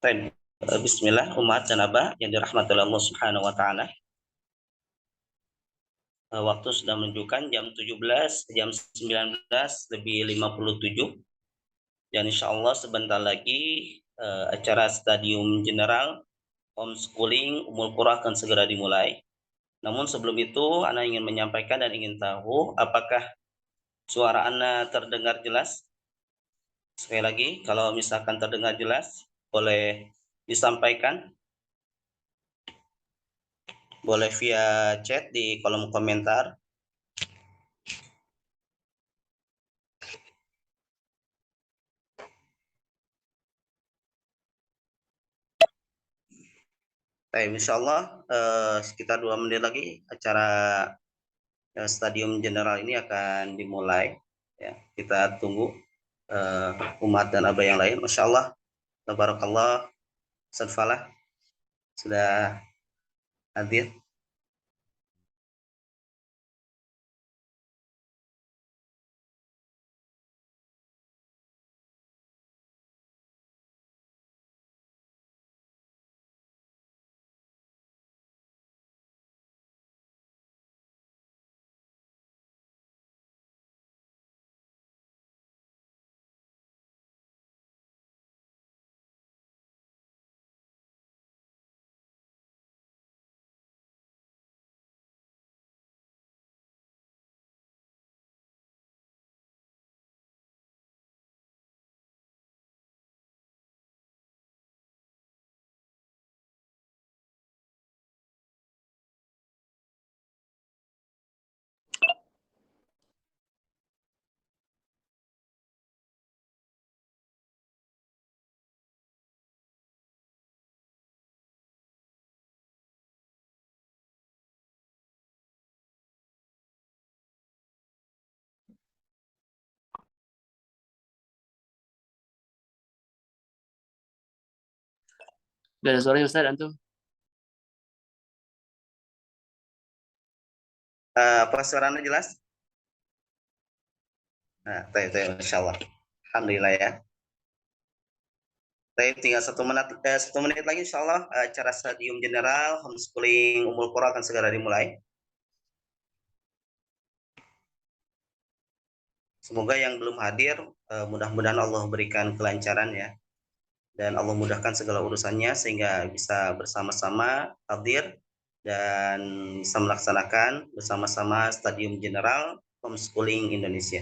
Baik. Bismillah, umat dan abah yang dirahmati oleh Allah Subhanahu wa taala. Waktu sudah menunjukkan jam 17, jam 19 lebih 57, dan insya Allah sebentar lagi acara Stadium General Homeschooling Ummul Qura akan segera dimulai. Namun sebelum itu, Ana ingin menyampaikan dan ingin tahu apakah suara Ana terdengar jelas. Sekali lagi, kalau misalkan terdengar jelas, boleh disampaikan. Boleh via chat di kolom komentar. Baik, insya Allah sekitar 2 menit lagi acara Stadium General ini akan dimulai. Ya, kita tunggu eh, umat dan abah yang lain. Masya Allah, tabarakallah, Ustaz Falah sudah hadir. Udah ada suaranya Ustaz antum? Apa suaranya jelas? Nah, Masya Allah. Alhamdulillah ya. Tinggal 1 menit, 1 menit lagi insya Allah acara stadium general homeschooling Ummul Qura akan segera dimulai. Semoga yang belum hadir, mudah-mudahan Allah berikan kelancaran ya. Dan Allah mudahkan segala urusannya sehingga bisa bersama-sama hadir dan bisa melaksanakan bersama-sama Stadium General Homeschooling Indonesia,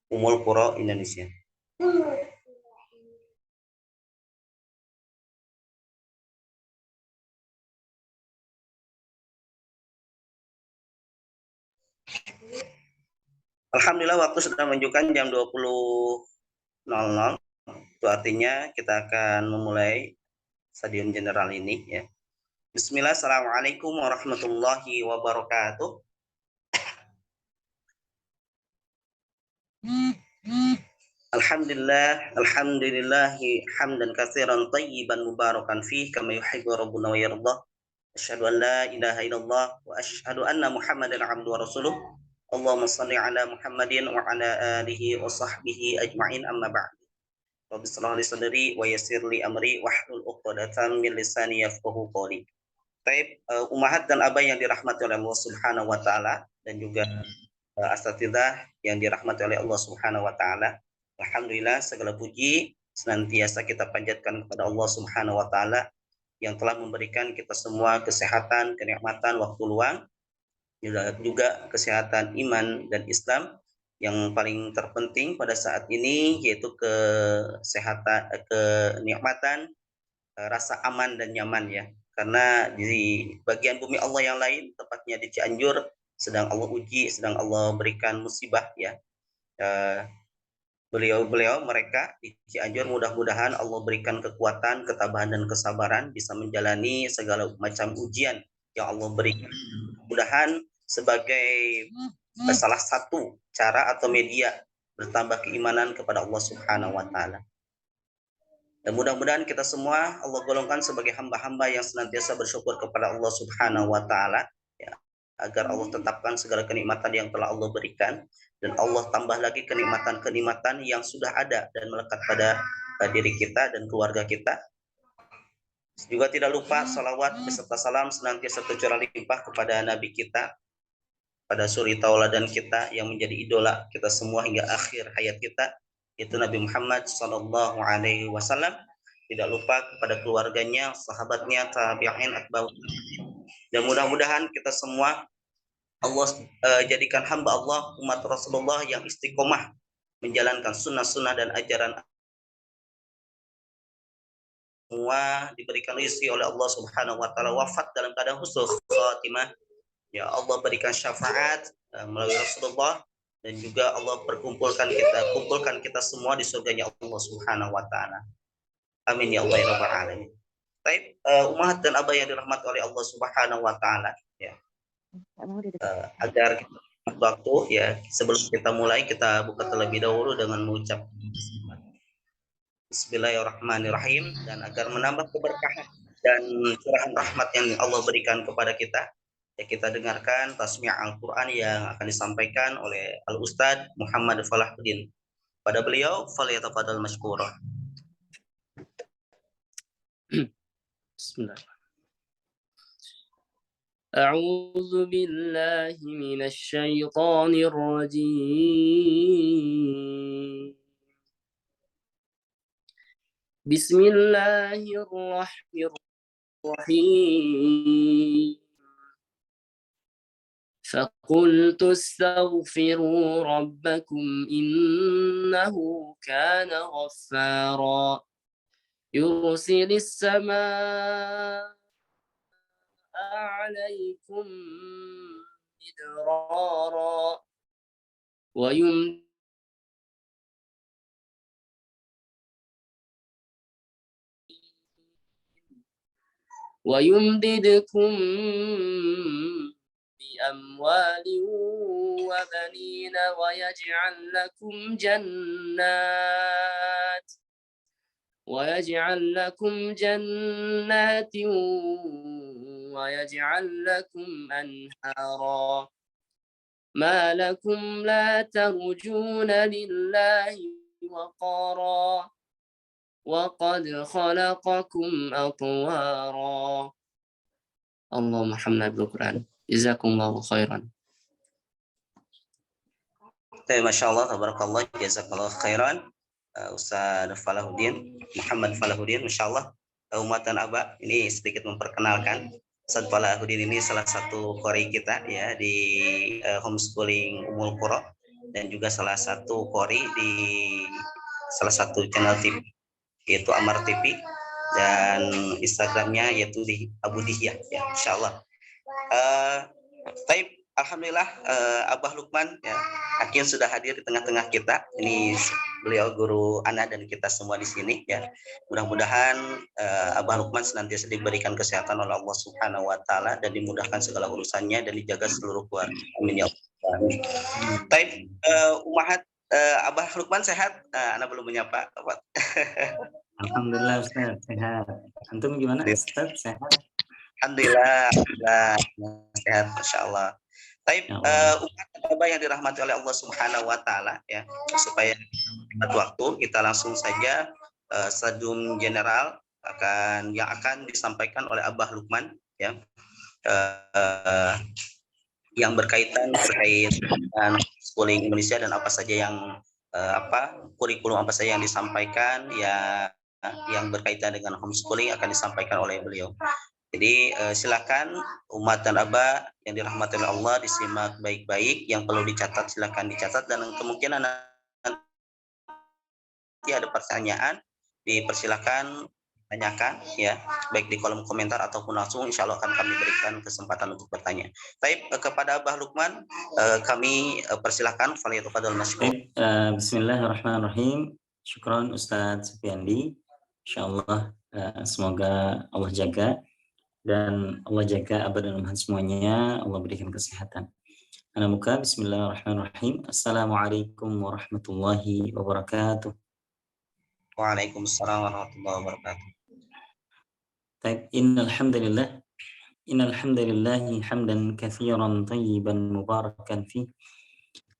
Ummul Qura Indonesia. Alhamdulillah waktu sudah menunjukkan jam 20.00. Itu artinya kita akan memulai Stadium General ini ya. Bismillah, Assalamualaikum warahmatullahi wabarakatuh. Alhamdulillahi hamdan katsiran tayyiban mubarakan fih kama yuhibbu rabbuna wa yarda. Asyhadu an la ilaha illallah wa asyhadu anna Muhammadan abduhu wa rasuluh. Allahumma shalli ala Muhammadin wa ala alihi wa sahbihi ajma'in amma ba'd. Rabbi shrah li sadri wa yassir li amri wahlul 'uqdatam min lisani yafqahu qawli. Taib, umahat dan abah yang dirahmati oleh Allah Subhanahu wa taala dan juga asatidzah yang dirahmati oleh Allah Subhanahu wa taala. Alhamdulillah segala puji senantiasa kita panjatkan kepada Allah Subhanahu wa taala yang telah memberikan kita semua kesehatan, kenikmatan, waktu luang, juga kesehatan iman dan Islam yang paling terpenting pada saat ini yaitu kesehatan, kenikmatan, rasa aman dan nyaman ya. Karena di bagian bumi Allah yang lain, tepatnya di Cianjur, sedang Allah uji, sedang Allah berikan musibah ya. Beliau mereka di Cianjur mudah-mudahan Allah berikan kekuatan, ketabahan dan kesabaran bisa menjalani segala macam ujian yang Allah berikan. Mudah-mudahan sebagai salah satu cara atau media bertambah keimanan kepada Allah Subhanahu wa taala. Dan mudah-mudahan kita semua Allah golongkan sebagai hamba-hamba yang senantiasa bersyukur kepada Allah Subhanahu wa taala ya, agar Allah tetapkan segala kenikmatan yang telah Allah berikan dan Allah tambah lagi kenikmatan-kenikmatan yang sudah ada dan melekat pada diri kita dan keluarga kita. Juga tidak lupa salawat beserta salam senantiasa tercurah limpah kepada Nabi kita, pada suri tauladan kita yang menjadi idola kita semua hingga akhir hayat kita, yaitu Nabi Muhammad Sallallahu Alaihi Wasallam. Tidak lupa kepada keluarganya, sahabatnya, tabi'in, atba'u. Dan mudah-mudahan kita semua Allah jadikan hamba Allah, umat Rasulullah yang istiqomah menjalankan sunnah-sunnah dan ajaran semua diberikan rezeki oleh Allah Subhanahu wa taala wafat dalam keadaan husnul khatimah. Ya Allah berikan syafaat melalui Rasulullah dan juga Allah kumpulkan kita semua di surganya Allah Subhanahu wa taala. Amin ya Allah ya rabbal alamin. Baik, umat dan abah yang dirahmati oleh Allah Subhanahu wa taala ya. Agar kita waktu ya sebelum kita mulai kita buka terlebih dahulu dengan mengucap Bismillahirrahmanirrahim dan agar menambah keberkahan dan curahan rahmat yang Allah berikan kepada kita ya, kita dengarkan tasmi' Al-Quran yang akan disampaikan oleh Al-Ustadz Muhammad Falahuddin. Pada beliau falyatafadhal mashkura. Bismillah. أعوذ بالله من الشيطان الرجيم بسم الله الرحمن الرحيم فقلت استغفروا ربكم إنه كان غفارا يرسل السماء عليكم مدرارا ويمددكم بأموال وبنين ويجعل لكم جنات ويجعل لكم جنات ويجعل لكم أنهارا ما لكم لا ترجون لله وقارا وقد خلقكم أطوارا. اللهم حمنا بالقرآن. جزاكم الله خيرا. Masya Allah, tabarakallah, jazakallah khairan. Ustaz Falahuddin, Muhammad Falahuddin, Masya Allah. Umat dan Aba, ini sedikit memperkenalkan. Ustaz Falahuddin ini salah satu qori kita ya di homeschooling Ummul Qura, dan juga salah satu qori di salah satu channel TV yaitu Amar TV, dan Instagramnya yaitu di Abu Dihya ya, Masya Allah. Taib, alhamdulillah, Abah Lukman ya akhirnya sudah hadir di tengah-tengah kita. Ini beliau guru Ana dan kita semua di sini ya. Mudah-mudahan Abah Lukman senantiasa diberikan kesehatan oleh Allah Subhanahu wa taala dan dimudahkan segala urusannya dan dijaga seluruh keluarga. Amin ya Allah. Taib, Umahat, Abah Lukman sehat? Ana belum menyapa. Alhamdulillah Ustaz, sehat. Antum gimana Ustaz, sehat? Alhamdulillah, sehat, Masya Allah. Taib, umat Abah yang dirahmati oleh Allah Subhanahu wa taala ya, supaya hemat waktu kita langsung saja stadium general yang akan disampaikan oleh Abah Lukman ya, yang berkaitan dengan schooling Indonesia dan apa saja yang kurikulum apa saja yang disampaikan ya, yang berkaitan dengan homeschooling akan disampaikan oleh beliau. Jadi silakan umat dan Abah yang dirahmati oleh Allah disimak baik-baik, yang perlu dicatat silakan dicatat, dan kemungkinan nanti ada pertanyaan dipersilakan tanyakan ya, baik di kolom komentar ataupun langsung, insya Allah akan kami berikan kesempatan untuk bertanya. Baik, kepada Abah Lukman kami persilakan. Bismillahirrahmanirrahim. Syukran Ustadz Supiandi. Insya Allah semoga Allah jaga dan Allah jaga Abah dan Umat semuanya. Allah berikan kesehatan. Ana buka. Bismillahirrahmanirrahim. Assalamualaikum warahmatullahi wabarakatuh. Waalaikumsalam warahmatullahi wabarakatuh. Innal hamdalillah hamdan katsiran tayyiban mubarakan fi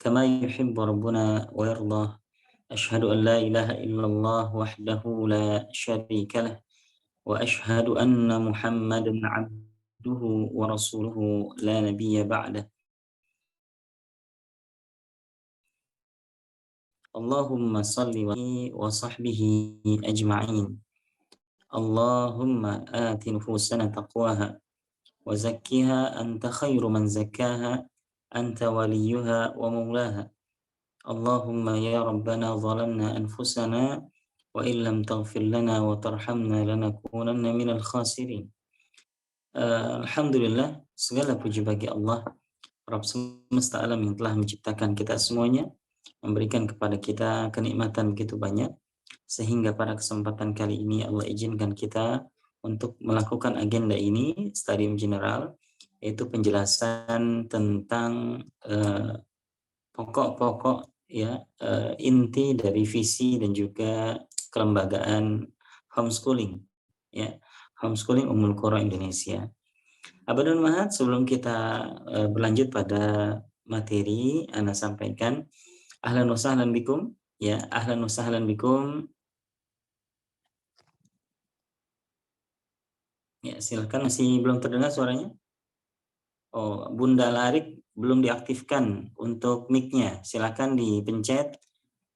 kama yuhibbu rabbuna wa yarda. Asyhadu an la ilaha illallah wahdahu la syarika lah wa asyhadu anna Muhammadan abduhu wa rasuluhu la nabiyya ba'dah. Allahumma salli wa sahbihi ajma'in. Allahumma ati nufusana taqwaha wa zakkiha anta khairu man zakkaha anta waliyuha wa maulaha. Allahumma ya Rabbana zalamna anfusana wa illam taghfir lana wa tarhamna lanakunanna minal khasirin. Alhamdulillah, segala puji bagi Allah, Rabb semesta alam yang telah menciptakan kita semuanya, memberikan kepada kita kenikmatan begitu banyak, sehingga pada kesempatan kali ini Allah izinkan kita untuk melakukan agenda ini, stadium general, yaitu penjelasan tentang pokok-pokok ya, inti dari visi dan juga kelembagaan homeschooling ya, homeschooling Ummul Qura Indonesia. Abah dan Umat, sebelum kita berlanjut pada materi, Ana sampaikan ahlan wa sahlan bikum ya, ahlan wa sahlan bikum. Ya, silakan. Masih belum terdengar suaranya? Oh, Bunda Larik belum diaktifkan untuk mic-nya. Silakan dipencet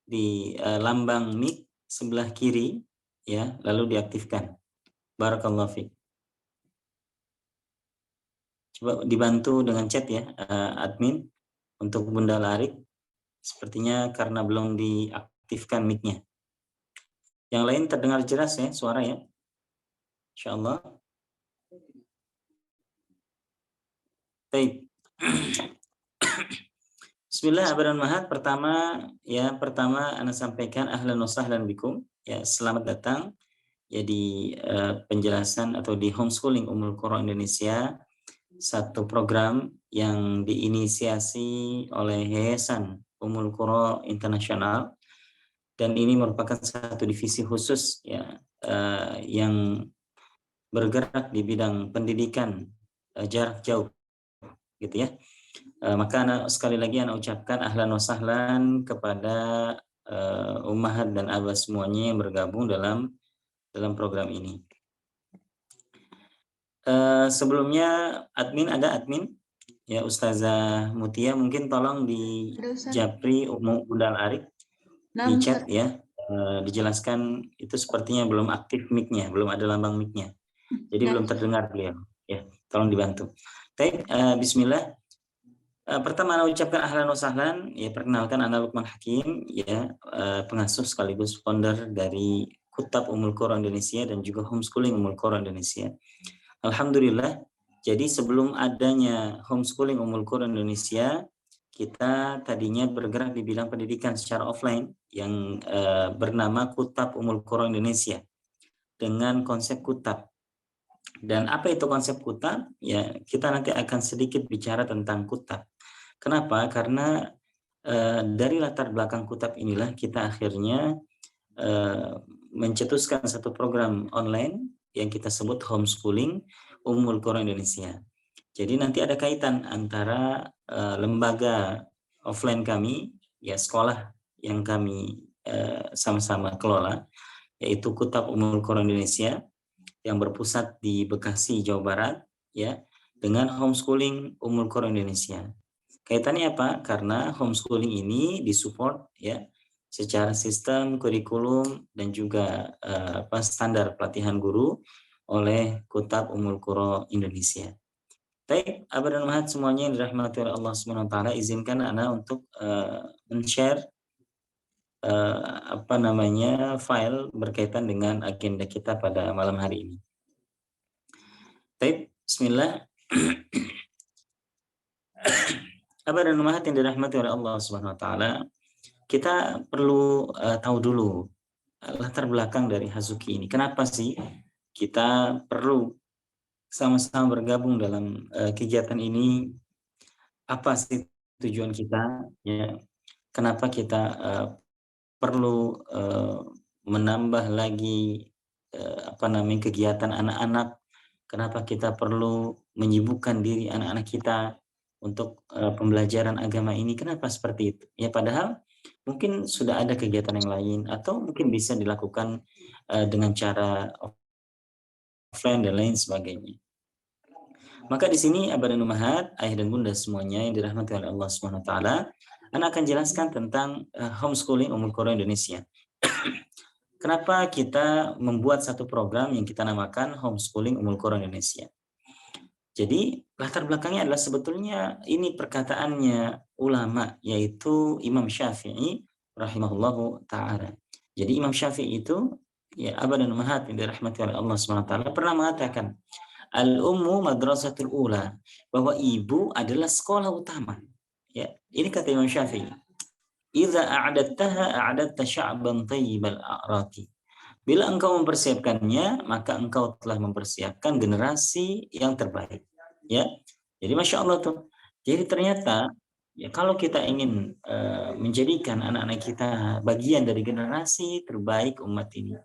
di lambang mic sebelah kiri ya, lalu diaktifkan. Barakallahu fiik. Coba dibantu dengan chat ya, admin, untuk Bunda Larik. Sepertinya karena belum diaktifkan mic-nya. Yang lain terdengar jelas ya suara ya? Insyaallah. Baik. Bismillah, Abah dan Mahat. Pertama Ana sampaikan ahlan wa sahlan bikum ya, selamat datang ya di penjelasan atau di homeschooling Ummul Qura Indonesia, satu program yang diinisiasi oleh Yayasan Ummul Qura Internasional dan ini merupakan satu divisi khusus ya yang bergerak di bidang pendidikan jarak jauh gitu ya. Maka sekali lagi Ana ucapkan ahlan wa sahlan kepada ummahat dan abah semuanya yang bergabung dalam program ini. Sebelumnya ada admin ya, Ustazah Mutia, mungkin tolong di Japri Udal Arif di chat ya, dijelaskan itu sepertinya belum aktif mic-nya, belum ada lambang mic-nya, jadi belum terdengar beliau ya, tolong dibantu. Baik, bismillah. Pertama Ana ucapkan ahlan wa sahlan ya, perkenalkan Ana Lukman Hakim ya, pengasuh sekaligus founder dari Kutab Ummul Qura Indonesia dan juga Homeschooling Ummul Qura Indonesia. Alhamdulillah, jadi sebelum adanya Homeschooling Ummul Qura Indonesia, kita tadinya bergerak di bidang pendidikan secara offline yang bernama Kutab Ummul Qura Indonesia dengan konsep Kutab. Dan apa itu konsep Kutab? Ya, kita nanti akan sedikit bicara tentang Kutab. Kenapa? Karena dari latar belakang Kutab inilah kita akhirnya mencetuskan satu program online yang kita sebut Homeschooling Ummul Qura Indonesia. Jadi nanti ada kaitan antara lembaga offline kami, ya sekolah yang kami sama-sama kelola, yaitu Kutab Ummul Qura Indonesia yang berpusat di Bekasi, Jawa Barat, ya, dengan Homeschooling Ummul Qura Indonesia. Kaitannya apa? Karena homeschooling ini disupport ya secara sistem, kurikulum, dan juga standar pelatihan guru oleh Kutab Ummul Qura Indonesia. Baik, Abah dan Ummahat semuanya yang dirahmati oleh Allah Subhanahu wa taala, izinkan Ana untuk men-share file berkaitan dengan agenda kita pada malam hari ini. Baik, bismillah. Abah dan Ummahat yang dirahmati oleh Allah Subhanahu wa taala, kita perlu tahu dulu latar belakang dari Hazuki ini. Kenapa sih kita perlu sama-sama bergabung dalam kegiatan ini? Apa sih tujuan kita? Ya, kenapa kita perlu menambah lagi kegiatan anak-anak? Kenapa kita perlu menyibukkan diri anak-anak kita untuk pembelajaran agama ini? Kenapa seperti itu? Ya, padahal mungkin sudah ada kegiatan yang lain atau mungkin bisa dilakukan dengan cara offline dan lain sebagainya. Maka di sini Abah dan Ummahat, ayah dan bunda semuanya yang dirahmati oleh Allah Subhanahu wa taala, Ana akan jelaskan tentang Homeschooling Ummul Qura Indonesia. Kenapa kita membuat satu program yang kita namakan Homeschooling Ummul Qura Indonesia? Jadi latar belakangnya adalah sebetulnya ini perkataannya ulama, yaitu Imam Syafi'i rahimahullahu ta'ala. Jadi Imam Syafi'i itu, ya Abah dan Ummahat yang dirahmati oleh Allah SWT, pernah mengatakan, Al-ummu madrasatul ula, bahwa ibu adalah sekolah utama. Ya, ini kata Imam Syafi'i. Idza a'adattaha a'adatta sya'ban thayyibal a'raqi. Bila engkau mempersiapkannya, maka engkau telah mempersiapkan generasi yang terbaik. Ya, jadi masya Allah tuh. Jadi ternyata ya kalau kita ingin menjadikan anak-anak kita bagian dari generasi terbaik umat ini,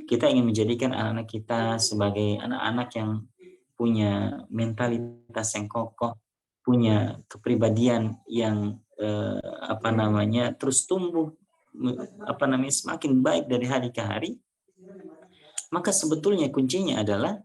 kita ingin menjadikan anak-anak kita sebagai anak-anak yang punya mentalitas yang kokoh, punya kepribadian yang terus tumbuh semakin baik dari hari ke hari, maka sebetulnya kuncinya adalah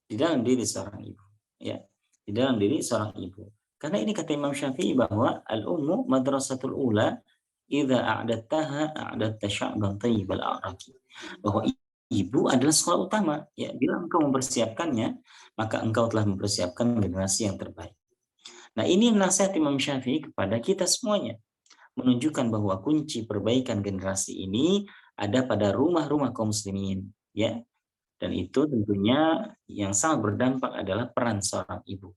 di dalam diri seorang ibu, ya, di dalam diri seorang ibu. Karena ini kata Imam Syafi'i bahwa al-ummu madrasatul ula idza a'adattaha a'adatta sya'ban thayyibal a'raqi. Bahwa ibu adalah sekolah utama, ya, bila engkau mempersiapkannya, maka engkau telah mempersiapkan generasi yang terbaik. Nah, ini nasihat Imam Syafi'i kepada kita semuanya, menunjukkan bahwa kunci perbaikan generasi ini ada pada rumah-rumah kaum muslimin, ya. Dan itu tentunya yang sangat berdampak adalah peran seorang ibu.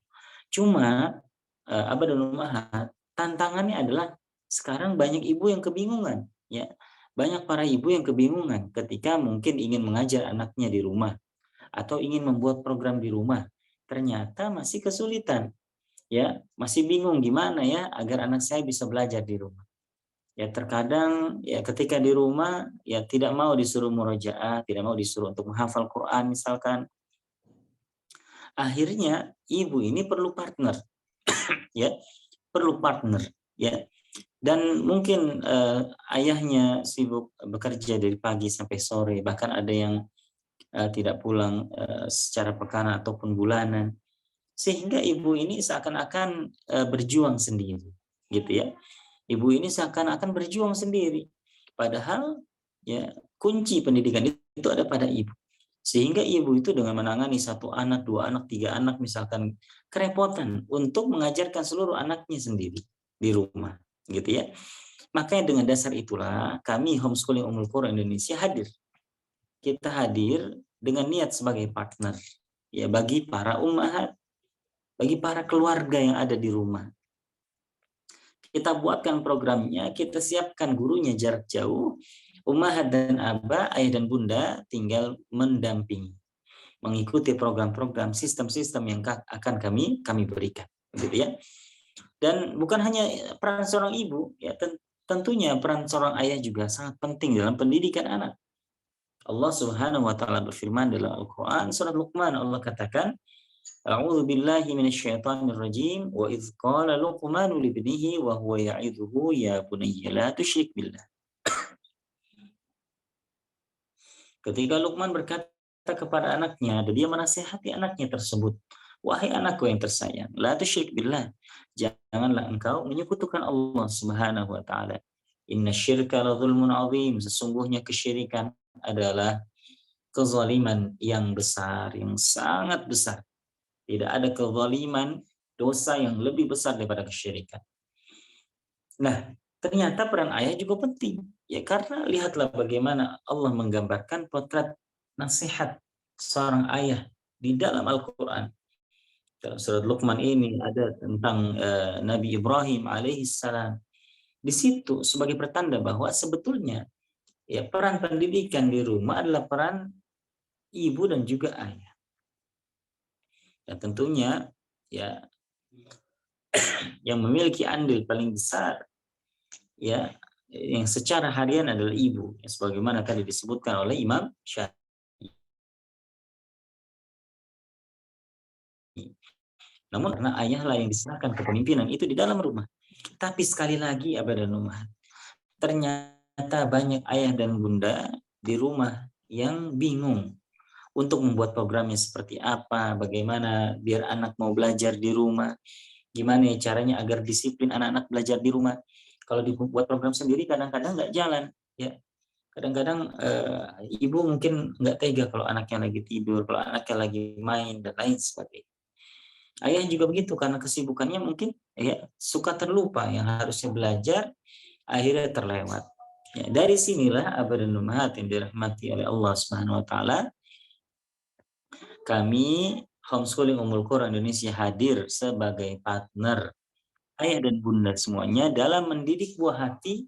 Cuma Abah dan Ummahat, tantangannya adalah sekarang banyak ibu yang kebingungan, ya. Banyak para ibu yang kebingungan ketika mungkin ingin mengajar anaknya di rumah atau ingin membuat program di rumah. Ternyata masih kesulitan. Ya, masih bingung gimana ya agar anak saya bisa belajar di rumah. Ya terkadang ya ketika di rumah ya tidak mau disuruh murojaah, tidak mau disuruh untuk menghafal Quran misalkan. Akhirnya ibu ini perlu partner, ya, perlu partner, ya. Dan mungkin ayahnya sibuk bekerja dari pagi sampai sore, bahkan ada yang tidak pulang secara pekanan ataupun bulanan, sehingga ibu ini seakan-akan berjuang sendiri, gitu ya. Ibu ini seakan-akan berjuang sendiri, padahal ya kunci pendidikan itu ada pada ibu. Sehingga ibu itu dengan menangani satu anak, dua anak, tiga anak misalkan, kerepotan untuk mengajarkan seluruh anaknya sendiri di rumah, gitu ya. Makanya dengan dasar itulah kami Homeschooling Ummul Qura Indonesia hadir. Kita hadir dengan niat sebagai partner ya bagi para ummahat, bagi para keluarga yang ada di rumah. Kita buatkan programnya, kita siapkan gurunya jarak jauh, ummahat dan abah, ayah dan bunda tinggal mendampingi, mengikuti program-program, sistem-sistem yang akan kami berikan, gitu ya. Dan bukan hanya peran seorang ibu, ya tentunya peran seorang ayah juga sangat penting dalam pendidikan anak. Allah Subhanahu wa taala berfirman dalam Al-Qur'an surat Luqman, Allah katakan, A'udzu billahi minasyaitonir rajim wa idz qala Luqmanu libnihi wa huwa ya'idhuhu ya bunayya la tusyrik billah. Ketika Luqman berkata kepada anaknya, dan dia menasihati anaknya tersebut, wahai anakku yang tersayang, la tusyrik billah, janganlah engkau menyekutukan Allah Subhanahu wa taala. Inna syirka la dzulmun azim, sesungguhnya kesyirikan adalah kezaliman yang besar, yang sangat besar. Tidak ada kezaliman, dosa yang lebih besar daripada kesyirikan. Nah, ternyata peran ayah juga penting. Ya karena lihatlah bagaimana Allah menggambarkan potret nasihat seorang ayah di dalam Al-Quran. Dalam surat Luqman ini ada tentang Nabi Ibrahim alaihissalam. Di situ sebagai pertanda bahwa sebetulnya ya peran pendidikan di rumah adalah peran ibu dan juga ayah. Dan tentunya ya yang memiliki andil paling besar ya yang secara harian adalah ibu, ya, sebagaimana tadi disebutkan oleh Imam Syafi'i. Namun karena ayahlah yang diserahkan kepemimpinan itu di dalam rumah. Tapi sekali lagi abah dan ummahat, ternyata banyak ayah dan bunda di rumah yang bingung untuk membuat programnya seperti apa, bagaimana biar anak mau belajar di rumah, gimana caranya agar disiplin anak-anak belajar di rumah. Kalau dibuat program sendiri kadang-kadang nggak jalan, ya. Kadang-kadang ibu mungkin nggak tega kalau anaknya lagi tidur, kalau anaknya lagi main dan lain sebagainya. Ayah juga begitu karena kesibukannya mungkin ya suka terlupa yang harusnya belajar akhirnya terlewat. Ya, dari sinilah abah dan ummahat yang dirahmati oleh Allah Subhanahu wa taala, kami Homeschooling Ummul Qura Indonesia hadir sebagai partner ayah dan bunda semuanya dalam mendidik buah hati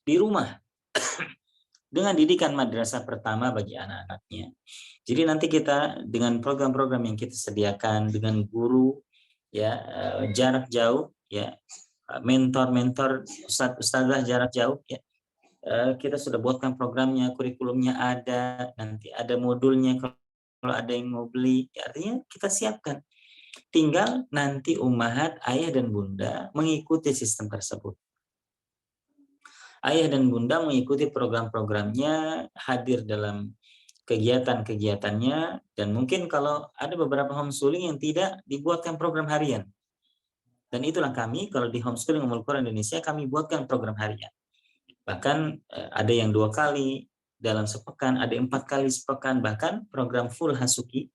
di rumah dengan didikan madrasah pertama bagi anak-anaknya. Jadi nanti kita dengan program-program yang kita sediakan dengan guru ya jarak jauh ya, mentor-mentor, ustadzah jarak jauh ya, kita sudah buatkan programnya, kurikulumnya ada, nanti ada modulnya kalau ada yang mau beli, ya, artinya kita siapkan. Tinggal nanti ummahat, ayah dan bunda mengikuti sistem tersebut. Ayah dan bunda mengikuti program-programnya, hadir dalam kegiatan-kegiatannya, dan mungkin kalau ada beberapa homeschooling yang tidak dibuatkan program harian. Dan itulah kami, kalau di Homeschooling Ummul Qura Indonesia, kami buatkan program harian. Bahkan ada yang 2 kali dalam sepekan, ada 4 kali sepekan, bahkan program full Hasuki,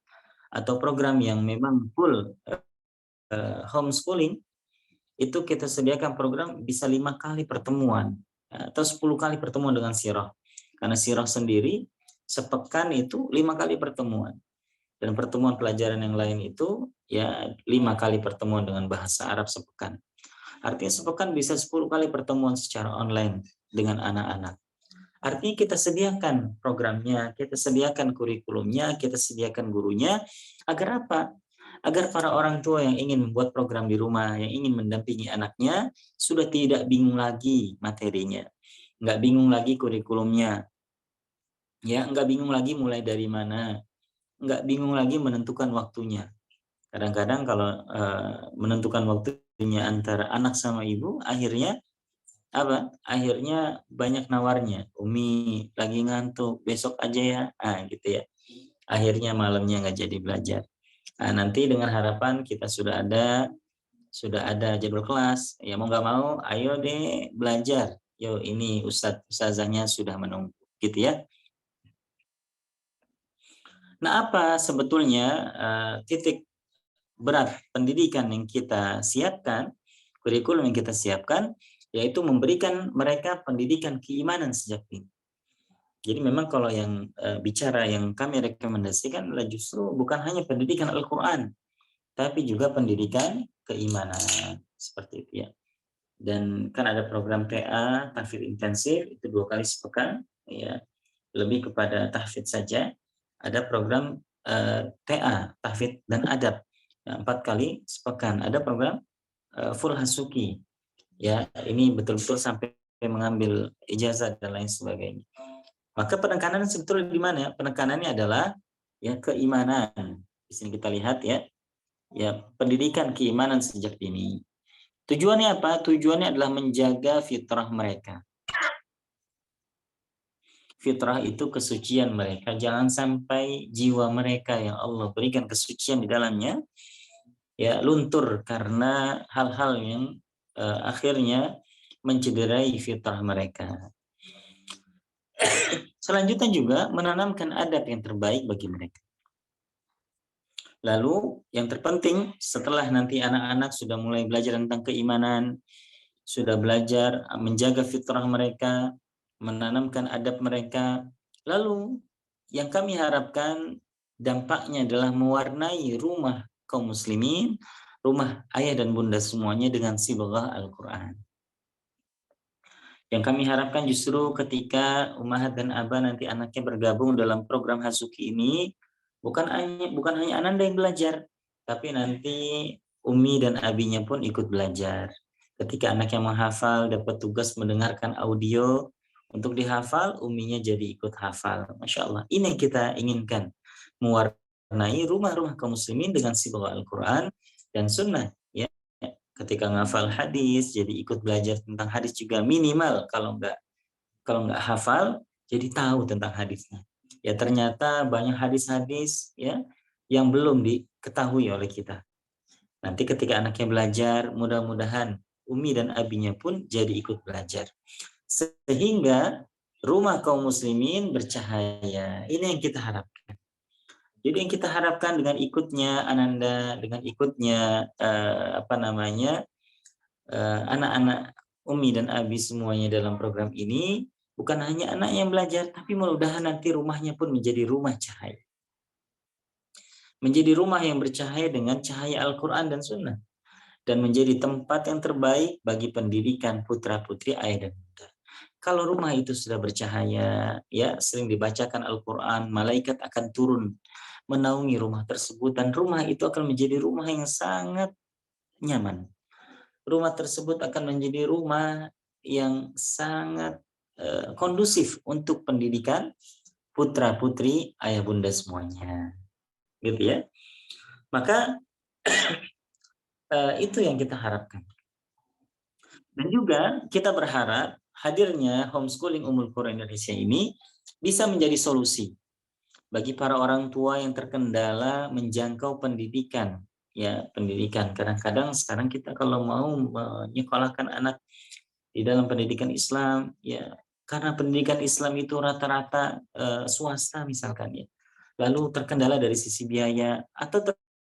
atau program yang memang full homeschooling, itu kita sediakan program bisa 5 kali pertemuan atau 10 kali pertemuan dengan sirah. Karena sirah sendiri sepekan itu 5 kali pertemuan, dan pertemuan pelajaran yang lain itu ya 5 kali pertemuan dengan bahasa Arab sepekan. Artinya sepekan bisa 10 kali pertemuan secara online dengan anak-anak. Artinya kita sediakan programnya, kita sediakan kurikulumnya, kita sediakan gurunya, agar apa? agar para orang tua yang ingin membuat program di rumah, yang ingin mendampingi anaknya, sudah tidak bingung lagi materinya, nggak bingung lagi kurikulumnya, ya nggak bingung lagi mulai dari mana, nggak bingung lagi menentukan waktunya. Kadang-kadang kalau menentukan waktunya antara anak sama ibu, akhirnya apa? Akhirnya banyak nawarnya. Umi lagi ngantuk, besok aja ya, gitu ya. Akhirnya malamnya nggak jadi belajar. Nah, nanti dengan harapan kita sudah ada jadwal kelas, ya mau nggak mau, ayo deh belajar. Yo, ini ustazahnya sudah menunggu, gitu ya. Nah, apa sebetulnya titik berat pendidikan yang kita siapkan, kurikulum yang kita siapkan, yaitu memberikan mereka pendidikan keimanan sejak dini. Jadi memang kalau yang bicara yang kami rekomendasikan adalah justru bukan hanya pendidikan Al-Quran, tapi juga pendidikan keimanan, seperti itu ya. Dan kan ada program TA, tahfidz intensif, itu 2 kali sepekan, ya, lebih kepada tahfidz saja. Ada program TA, tahfidz dan adab, 4 kali sepekan. Ada program full hasuki, ya, ini betul-betul sampai mengambil ijazah dan lain sebagainya. Maka penekanan sebetulnya di mana? Penekanannya adalah ya keimanan. Di sini kita lihat ya pendidikan keimanan sejak dini. Tujuannya apa? Tujuannya adalah menjaga fitrah mereka. Fitrah itu kesucian mereka. Jangan sampai jiwa mereka yang Allah berikan kesucian di dalamnya ya luntur karena hal-hal yang akhirnya mencederai fitrah mereka. Selanjutnya juga menanamkan adab yang terbaik bagi mereka. Lalu yang terpenting setelah nanti anak-anak sudah mulai belajar tentang keimanan, sudah belajar menjaga fitrah mereka, menanamkan adab mereka, lalu yang kami harapkan dampaknya adalah mewarnai rumah kaum muslimin, rumah ayah dan bunda semuanya dengan sibaghah Al-Quran. Yang kami harapkan justru ketika ummahat dan abah nanti anaknya bergabung dalam program Hasuki ini, bukan hanya ananda yang belajar, tapi nanti umi dan abinya pun ikut belajar. Ketika anaknya menghafal, dapat tugas mendengarkan audio untuk dihafal, uminya jadi ikut hafal. Masya Allah, ini yang kita inginkan, mewarnai rumah-rumah kaum muslimin dengan sibaghah Al-Quran dan sunnah. Ya, ketika ngafal hadis, jadi ikut belajar tentang hadis juga minimal. Kalau nggak hafal, jadi tahu tentang hadisnya. Ya ternyata banyak hadis-hadis ya yang belum diketahui oleh kita. Nanti ketika anaknya belajar, mudah-mudahan umi dan abinya pun jadi ikut belajar. Sehingga rumah kaum muslimin bercahaya. Ini yang kita harapkan. Jadi yang kita harapkan dengan ikutnya ananda, dengan ikutnya anak-anak umi dan abi semuanya dalam program ini, bukan hanya anak yang belajar, tapi mudah-mudahan nanti rumahnya pun menjadi rumah cahaya. Menjadi rumah yang bercahaya dengan cahaya Al-Quran dan Sunnah. Dan menjadi tempat yang terbaik bagi pendidikan putra-putri ayah dan bunda. Kalau rumah itu sudah bercahaya, ya sering dibacakan Al-Quran, malaikat akan turun menaungi rumah tersebut, dan rumah itu akan menjadi rumah yang sangat nyaman. Rumah tersebut akan menjadi rumah yang sangat kondusif untuk pendidikan putra-putri ayah bunda semuanya. Gitu ya. Maka itu yang kita harapkan. Dan juga kita berharap hadirnya homeschooling Ummul Qura Indonesia ini bisa menjadi solusi bagi para orang tua yang terkendala menjangkau pendidikan. Ya, pendidikan. Kadang-kadang sekarang kita kalau mau menyekolahkan anak di dalam pendidikan Islam, ya karena pendidikan Islam itu rata-rata swasta misalkan ya. Lalu terkendala dari sisi biaya atau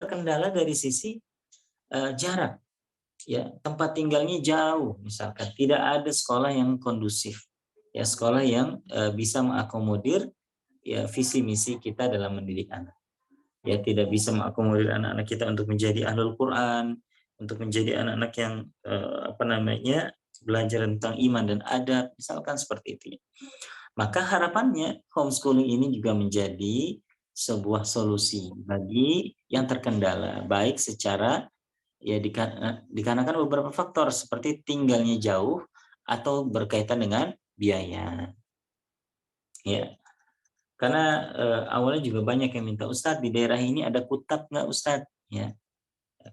terkendala dari sisi jarak. Ya, tempat tinggalnya jauh misalkan, tidak ada sekolah yang kondusif. Ya, sekolah yang bisa mengakomodir ya visi misi kita dalam mendidik anak. Ya, tidak bisa mengakomodir anak-anak kita untuk menjadi ahlul Quran, untuk menjadi anak-anak yang belajar tentang iman dan adab, misalkan seperti itu. Maka harapannya homeschooling ini juga menjadi sebuah solusi bagi yang terkendala, baik secara ya dikarenakan beberapa faktor seperti tinggalnya jauh atau berkaitan dengan biaya. Ya, karena awalnya juga banyak yang minta, Ustadz di daerah ini ada kutab nggak Ustadz? Ya,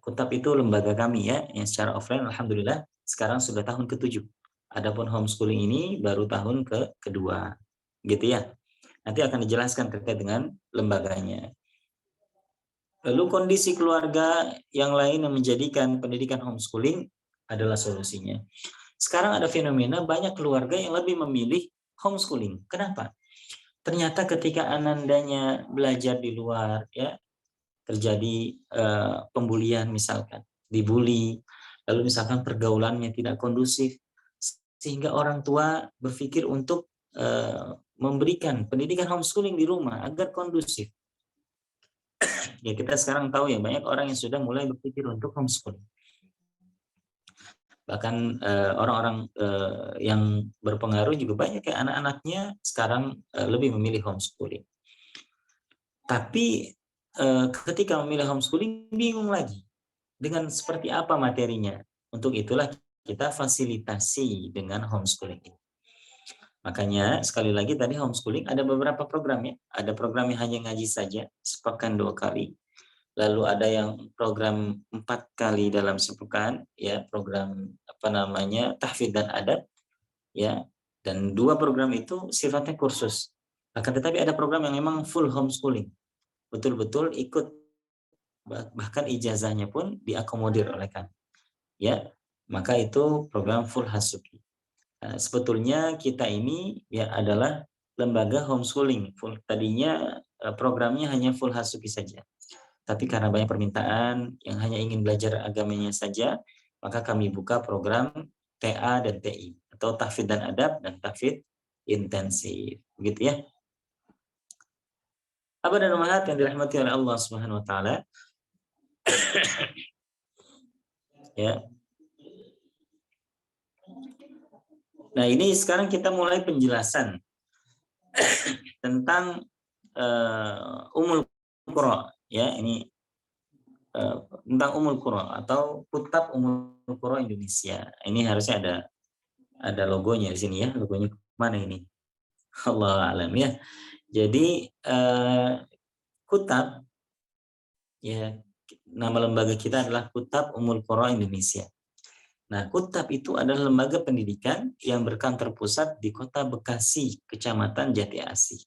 kutab itu lembaga kami ya, yang secara offline alhamdulillah sekarang sudah tahun ke-7. Adapun homeschooling ini baru tahun kedua, gitu ya. Nanti akan dijelaskan terkait dengan lembaganya. Lalu kondisi keluarga yang lain yang menjadikan pendidikan homeschooling adalah solusinya. Sekarang ada fenomena banyak keluarga yang lebih memilih homeschooling. Kenapa? Ternyata ketika anandanya belajar di luar, ya terjadi pembulian misalkan, dibully, lalu misalkan pergaulannya tidak kondusif, sehingga orang tua berpikir untuk memberikan pendidikan homeschooling di rumah agar kondusif. Ya kita sekarang tahu ya banyak orang yang sudah mulai berpikir untuk homeschooling. Bahkan orang-orang yang berpengaruh juga banyak ya anak-anaknya sekarang lebih memilih homeschooling. Tapi ketika memilih homeschooling bingung lagi dengan seperti apa materinya. Untuk itulah kita fasilitasi dengan homeschooling ini. Makanya sekali lagi tadi homeschooling ada beberapa program ya. Ada program yang hanya ngaji saja sepekan 2 kali. Lalu ada yang program 4 kali dalam sepekan ya, program tahfidz dan adab ya. Dan 2 program itu sifatnya kursus. Akan tetapi ada program yang memang full homeschooling. Betul-betul ikut, bahkan ijazahnya pun diakomodir oleh kami. Ya, maka itu program full hasuki. Nah, sebetulnya kita ini ya adalah lembaga homeschooling. Tadinya programnya hanya full hasuki saja. Tapi karena banyak permintaan yang hanya ingin belajar agamanya saja, maka kami buka program TA dan TI atau tahfidz dan adab dan tahfidz intensif. Begitu ya. Abah dan Ummahat yang dirahmati oleh Allah Subhanahu wa taala. Ya. Nah, ini sekarang kita mulai penjelasan tentang Ummul Qura ya, ini tentang Ummul Qura atau Kutab Ummul Qura Indonesia. Ini harusnya ada logonya di sini ya. Logonya mana ini? Allah alam ya. Jadi Kutab ya, nama lembaga kita adalah Kutab Ummul Qura Indonesia. Nah, Kutab itu adalah lembaga pendidikan yang berkantor pusat di Kota Bekasi, Kecamatan Jati Asih.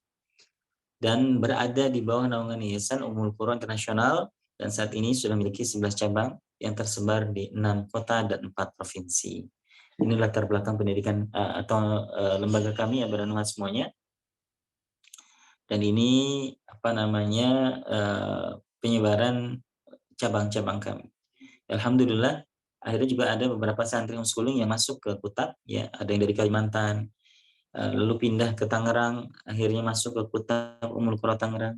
Dan berada di bawah naungan Yayasan Ummul Qura Internasional dan saat ini sudah memiliki 11 cabang yang tersebar di 6 kota dan 4 provinsi. Ini latar belakang pendidikan atau lembaga kami ya bermanfaat semuanya. Dan ini penyebaran cabang-cabang kami. Alhamdulillah akhirnya juga ada beberapa santri homeschooling yang masuk ke Kutab ya, ada yang dari Kalimantan lalu pindah ke Tangerang, akhirnya masuk ke Kutab Ummul Qura Tangerang.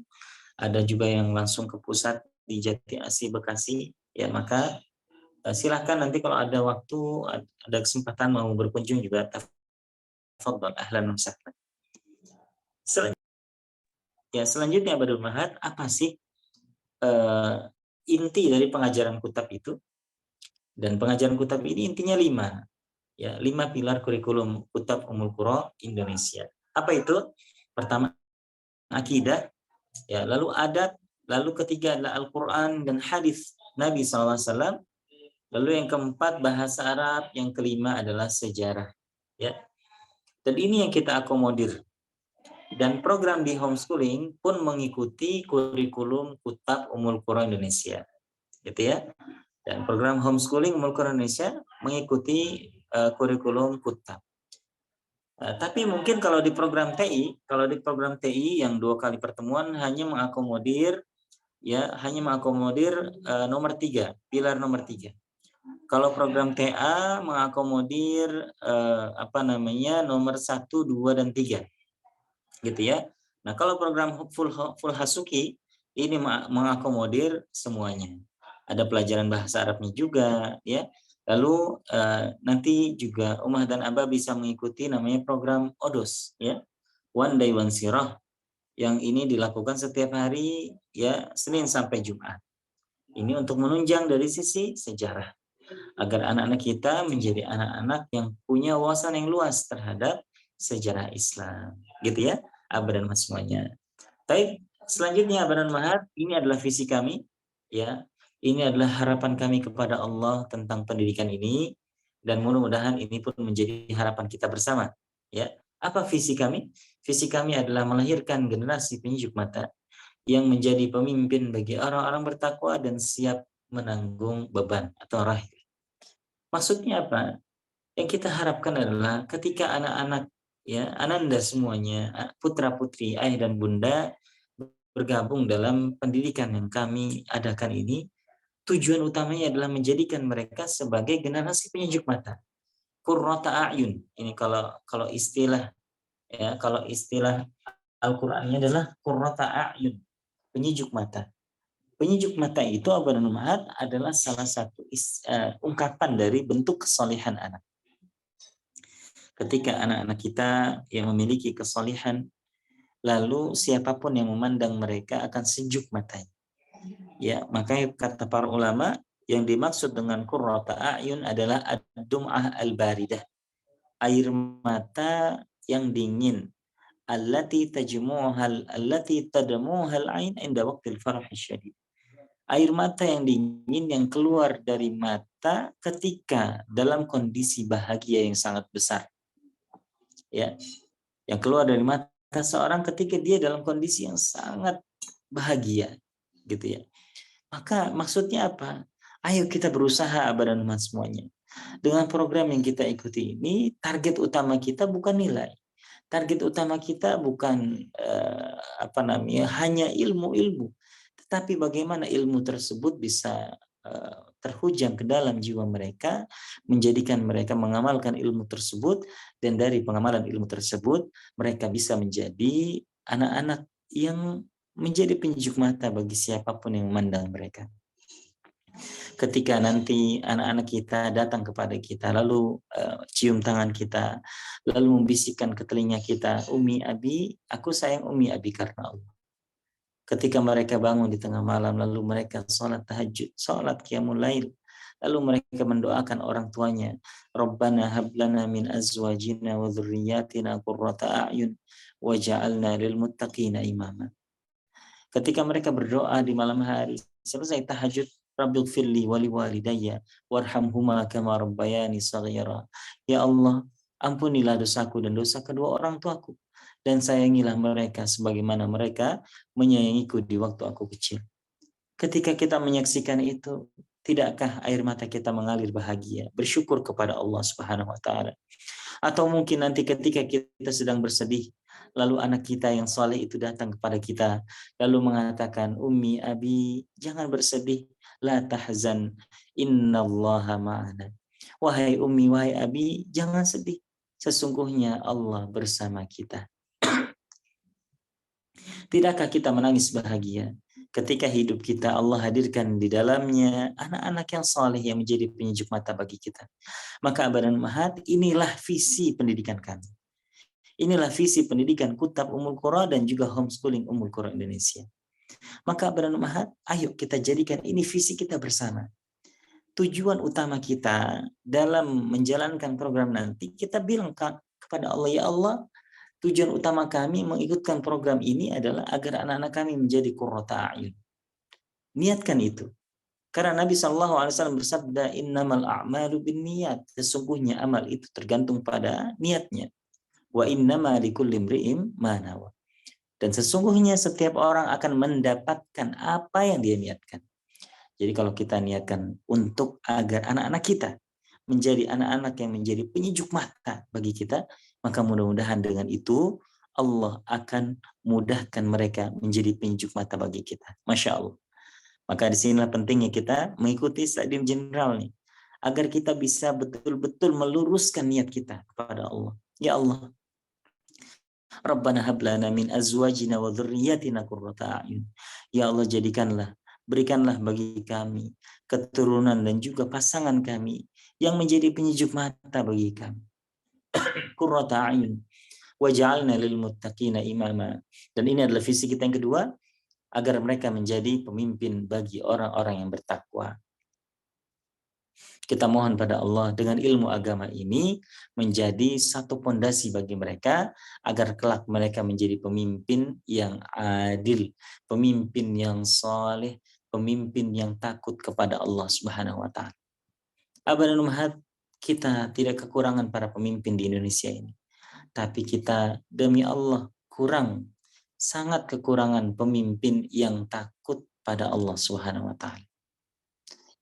Ada juga yang langsung ke pusat di Jati Asih Bekasi ya, maka silahkan nanti kalau ada waktu, ada kesempatan mau berkunjung juga, tafadhol ahlan wa sahlan. Selanjutnya Abadul Mahat, apa sih inti dari pengajaran Kutab itu? Dan pengajaran Kutab ini intinya 5. Ya, 5 pilar kurikulum Kutab Ummul Qura Indonesia. Apa itu? Pertama, akidah, ya, lalu adat, lalu ketiga adalah Al-Qur'an dan hadis Nabi SAW. Lalu yang keempat bahasa Arab, yang kelima adalah sejarah, ya. Dan ini yang kita akomodir. Dan program di homeschooling pun mengikuti kurikulum Kutab Ummul Qura Indonesia. Gitu ya. Dan program homeschooling Ummul Qura Indonesia mengikuti kurikulum Kutab. Tapi mungkin kalau di program TI yang 2 kali pertemuan hanya mengakomodir nomor 3, pilar nomor 3. Kalau program TA mengakomodir nomor 1, 2 dan 3. Gitu ya. Nah, kalau program full hasuki ini mengakomodir semuanya. Ada pelajaran bahasa Arabnya juga ya. Lalu nanti juga Ummah dan Abah bisa mengikuti namanya program ODOS ya. One Day One Sirah. yang ini dilakukan setiap hari ya Senin sampai Jumat. Ini untuk menunjang dari sisi sejarah agar anak-anak kita menjadi anak-anak yang punya wawasan yang luas terhadap sejarah Islam, gitu ya, Abah dan Mas semuanya. Baik, selanjutnya Abah dan Mahat, ini adalah visi kami, ya. Ini adalah harapan kami kepada Allah tentang pendidikan ini, dan mudah-mudahan ini pun menjadi harapan kita bersama, ya. Apa visi kami? Visi kami adalah melahirkan generasi penyejuk mata yang menjadi pemimpin bagi orang-orang bertakwa dan siap menanggung beban atau rahim. Maksudnya apa? Yang kita harapkan adalah ketika anak-anak, ya, ananda semuanya, putra-putri, ayah dan bunda bergabung dalam pendidikan yang kami adakan ini, tujuan utamanya adalah menjadikan mereka sebagai generasi penyejuk mata. Qurrata a'yun. Ini kalau istilah, ya, kalau istilah Al-Qur'annya adalah qurrata a'yun, penyejuk mata. Penyejuk mata itu Abah dan Ummahat adalah salah satu ungkapan dari bentuk kesolehan anak. Ketika anak-anak kita yang memiliki kesolehan, lalu siapapun yang memandang mereka akan sejuk matanya. Ya, makanya kata para ulama yang dimaksud dengan qurrata a'yun adalah ad-dum'ah al-baridah, air mata yang dingin, allati tadmuhal ain inda waqtil farah syadid. Air mata yang dingin yang keluar dari mata ketika dalam kondisi bahagia yang sangat besar. Ya, yang keluar dari mata seorang ketika dia dalam kondisi yang sangat bahagia, gitu ya. Maka maksudnya apa? Ayo kita berusaha Abah dan Umat semuanya. Dengan program yang kita ikuti ini, target utama kita bukan nilai. Target utama kita bukan hanya ilmu-ilmu, tetapi bagaimana ilmu tersebut bisa terhujam ke dalam jiwa mereka, menjadikan mereka mengamalkan ilmu tersebut, dan dari pengamalan ilmu tersebut mereka bisa menjadi anak-anak yang menjadi penyejuk mata bagi siapapun yang memandang mereka. Ketika nanti anak-anak kita datang kepada kita, lalu cium tangan kita, lalu membisikkan ke telinga kita, Umi Abi, aku sayang Umi Abi karena Allah. Ketika mereka bangun di tengah malam, lalu mereka sholat tahajud, sholat qiyamul lail, lalu mereka mendoakan orang tuanya, Rabbana hablana min azwajina wa dhurriyyatina qurrata a'yun waj'alna lil muttaqina imama. Ketika mereka berdoa di malam hari, selesai tahajud, Rabbighfirli wa liwalidayya warhamhuma kama rabbayani shaghira. Ya Allah, ampunilah dosaku dan dosa kedua orang tuaku, dan sayangilah mereka sebagaimana mereka menyayangiku di waktu aku kecil. Ketika kita menyaksikan itu, tidakkah air mata kita mengalir bahagia, bersyukur kepada Allah Subhanahu wa taala? Atau mungkin nanti ketika kita sedang bersedih, lalu anak kita yang soleh itu datang kepada kita, lalu mengatakan, Ummi, Abi, jangan bersedih, la tahzan, innallaha ma'ana. Wahai Ummi, wahai Abi, jangan sedih, sesungguhnya Allah bersama kita. Tidakkah kita menangis bahagia ketika hidup kita Allah hadirkan di dalamnya anak-anak yang soleh yang menjadi penyejuk mata bagi kita? Maka Abah dan Mahat, inilah visi pendidikan kami. Inilah visi pendidikan Kutab Ummul Qura dan juga homeschooling Ummul Qura Indonesia. Maka Abah dan Mahat, ayo kita jadikan ini visi kita bersama. Tujuan utama kita dalam menjalankan program nanti, kita bilang kepada Allah, ya Allah, tujuan utama kami mengikutkan program ini adalah agar anak-anak kami menjadi qurrata a'yun. Niatkan itu. Karena Nabi SAW bersabda, innamal a'malu binniyat. Sesungguhnya amal itu tergantung pada niatnya. Wa innama likulli imri'in ma nawa. Dan sesungguhnya setiap orang akan mendapatkan apa yang dia niatkan. Jadi kalau kita niatkan untuk agar anak-anak kita menjadi anak-anak yang menjadi penyejuk mata bagi kita, maka mudah-mudahan dengan itu Allah akan mudahkan mereka menjadi penyejuk mata bagi kita. Masya Allah. Maka disinilah pentingnya kita mengikuti stadium general nih, agar kita bisa betul-betul meluruskan niat kita kepada Allah. Ya Allah, Rabbana hablana min azwajina wa dhurriyyatina qurrata a'yun. Ya Allah, berikanlah bagi kami keturunan dan juga pasangan kami yang menjadi penyejuk mata bagi kami. Qurrata a'yun. waj'alna lil muttaqina imama. Dan ini adalah visi kita yang kedua, agar mereka menjadi pemimpin bagi orang-orang yang bertakwa. Kita mohon pada Allah dengan ilmu agama ini menjadi satu pondasi bagi mereka agar kelak mereka menjadi pemimpin yang adil, pemimpin yang saleh, pemimpin yang takut kepada Allah Subhanahu wa taala. Abah dan Ummahat, kita tidak kekurangan para pemimpin di Indonesia ini. Tapi kita demi Allah sangat kekurangan pemimpin yang takut pada Allah Subhanahu wa taala.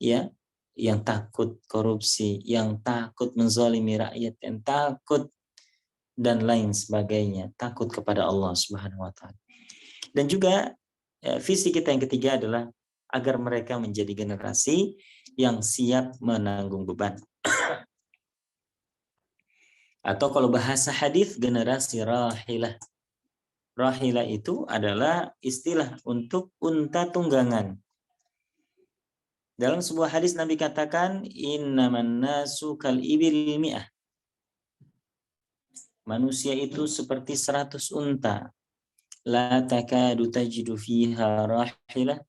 Ya, yang takut korupsi, yang takut menzalimi rakyat, yang takut dan lain sebagainya, takut kepada Allah Subhanahu wa taala. Dan juga visi kita yang ketiga adalah agar mereka menjadi generasi yang siap menanggung beban. Atau kalau bahasa hadis, generasi rahilah. Rahilah itu adalah istilah untuk unta tunggangan. Dalam sebuah hadis Nabi katakan, innaman nasu kal ibil mi'ah. Manusia itu seperti 100 unta. La takadu tajidu fiha rahilah.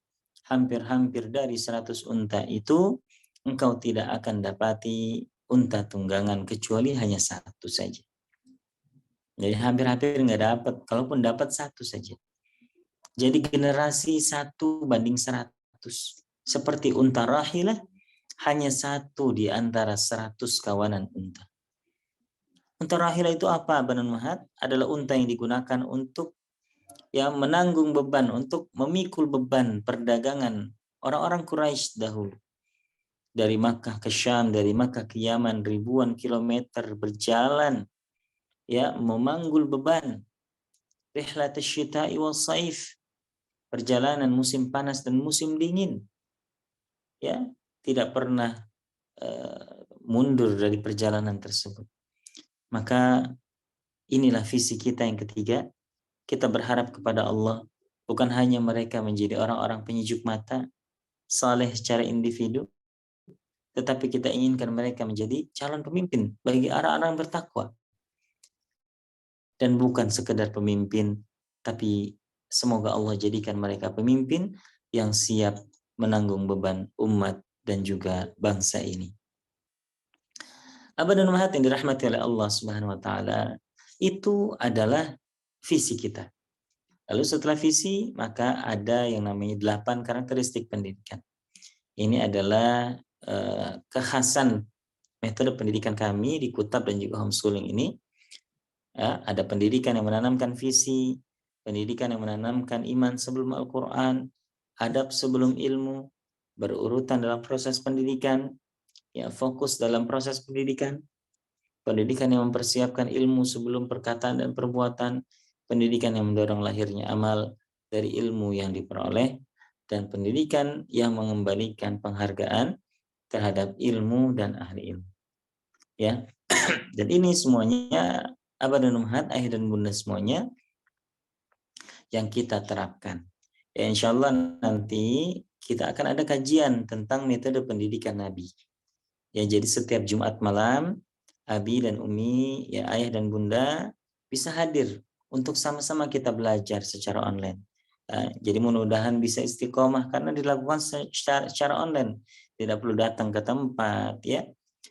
Hampir-hampir dari 100 unta itu engkau tidak akan dapati unta tunggangan kecuali hanya satu saja. Jadi hampir-hampir nggak dapat, kalaupun dapat satu saja. Jadi generasi 1:100. Seperti unta rahilah, hanya satu di antara 100 kawanan unta. Unta rahilah itu apa, Abah dan Ummahat? Adalah unta yang digunakan untuk menanggung beban, untuk memikul beban perdagangan orang-orang Quraisy dahulu. Dari Makkah ke Syam, dari Makkah ke Yaman, ribuan kilometer berjalan, memanggul beban. Rihlat asy-syita'i was-saif, perjalanan musim panas dan musim dingin. Tidak pernah mundur dari perjalanan tersebut. Maka inilah visi kita yang ketiga. Kita berharap kepada Allah bukan hanya mereka menjadi orang-orang penyejuk mata, saleh secara individu, tetapi kita inginkan mereka menjadi calon pemimpin bagi orang-orang bertakwa. Dan bukan sekedar pemimpin, tapi semoga Allah jadikan mereka pemimpin yang siap menanggung beban umat dan juga bangsa ini. Abah dan Ummahat yang dirahmati oleh Allah Subhanahu wa taala, itu adalah visi kita. Lalu setelah visi, maka ada yang namanya 8 karakteristik pendidikan. Ini adalah kekhasan metode pendidikan kami di Kutab dan juga homeschooling ini. Ada pendidikan yang menanamkan visi, pendidikan yang menanamkan iman sebelum Al-Quran, adab sebelum ilmu, berurutan dalam proses pendidikan, fokus dalam proses pendidikan, pendidikan yang mempersiapkan ilmu sebelum perkataan dan perbuatan, pendidikan yang mendorong lahirnya amal dari ilmu yang diperoleh, dan pendidikan yang mengembalikan penghargaan terhadap ilmu dan ahli ilmu. Dan ini semuanya Abah dan Ummahat, ayah dan bunda semuanya yang kita terapkan. Insya Allah nanti kita akan ada kajian tentang metode pendidikan Nabi. Jadi setiap Jumat malam, Abi dan Umi, ayah dan bunda bisa hadir untuk sama-sama kita belajar secara online. Jadi mudah-mudahan bisa istiqomah karena dilakukan secara online. Tidak perlu datang ke tempat,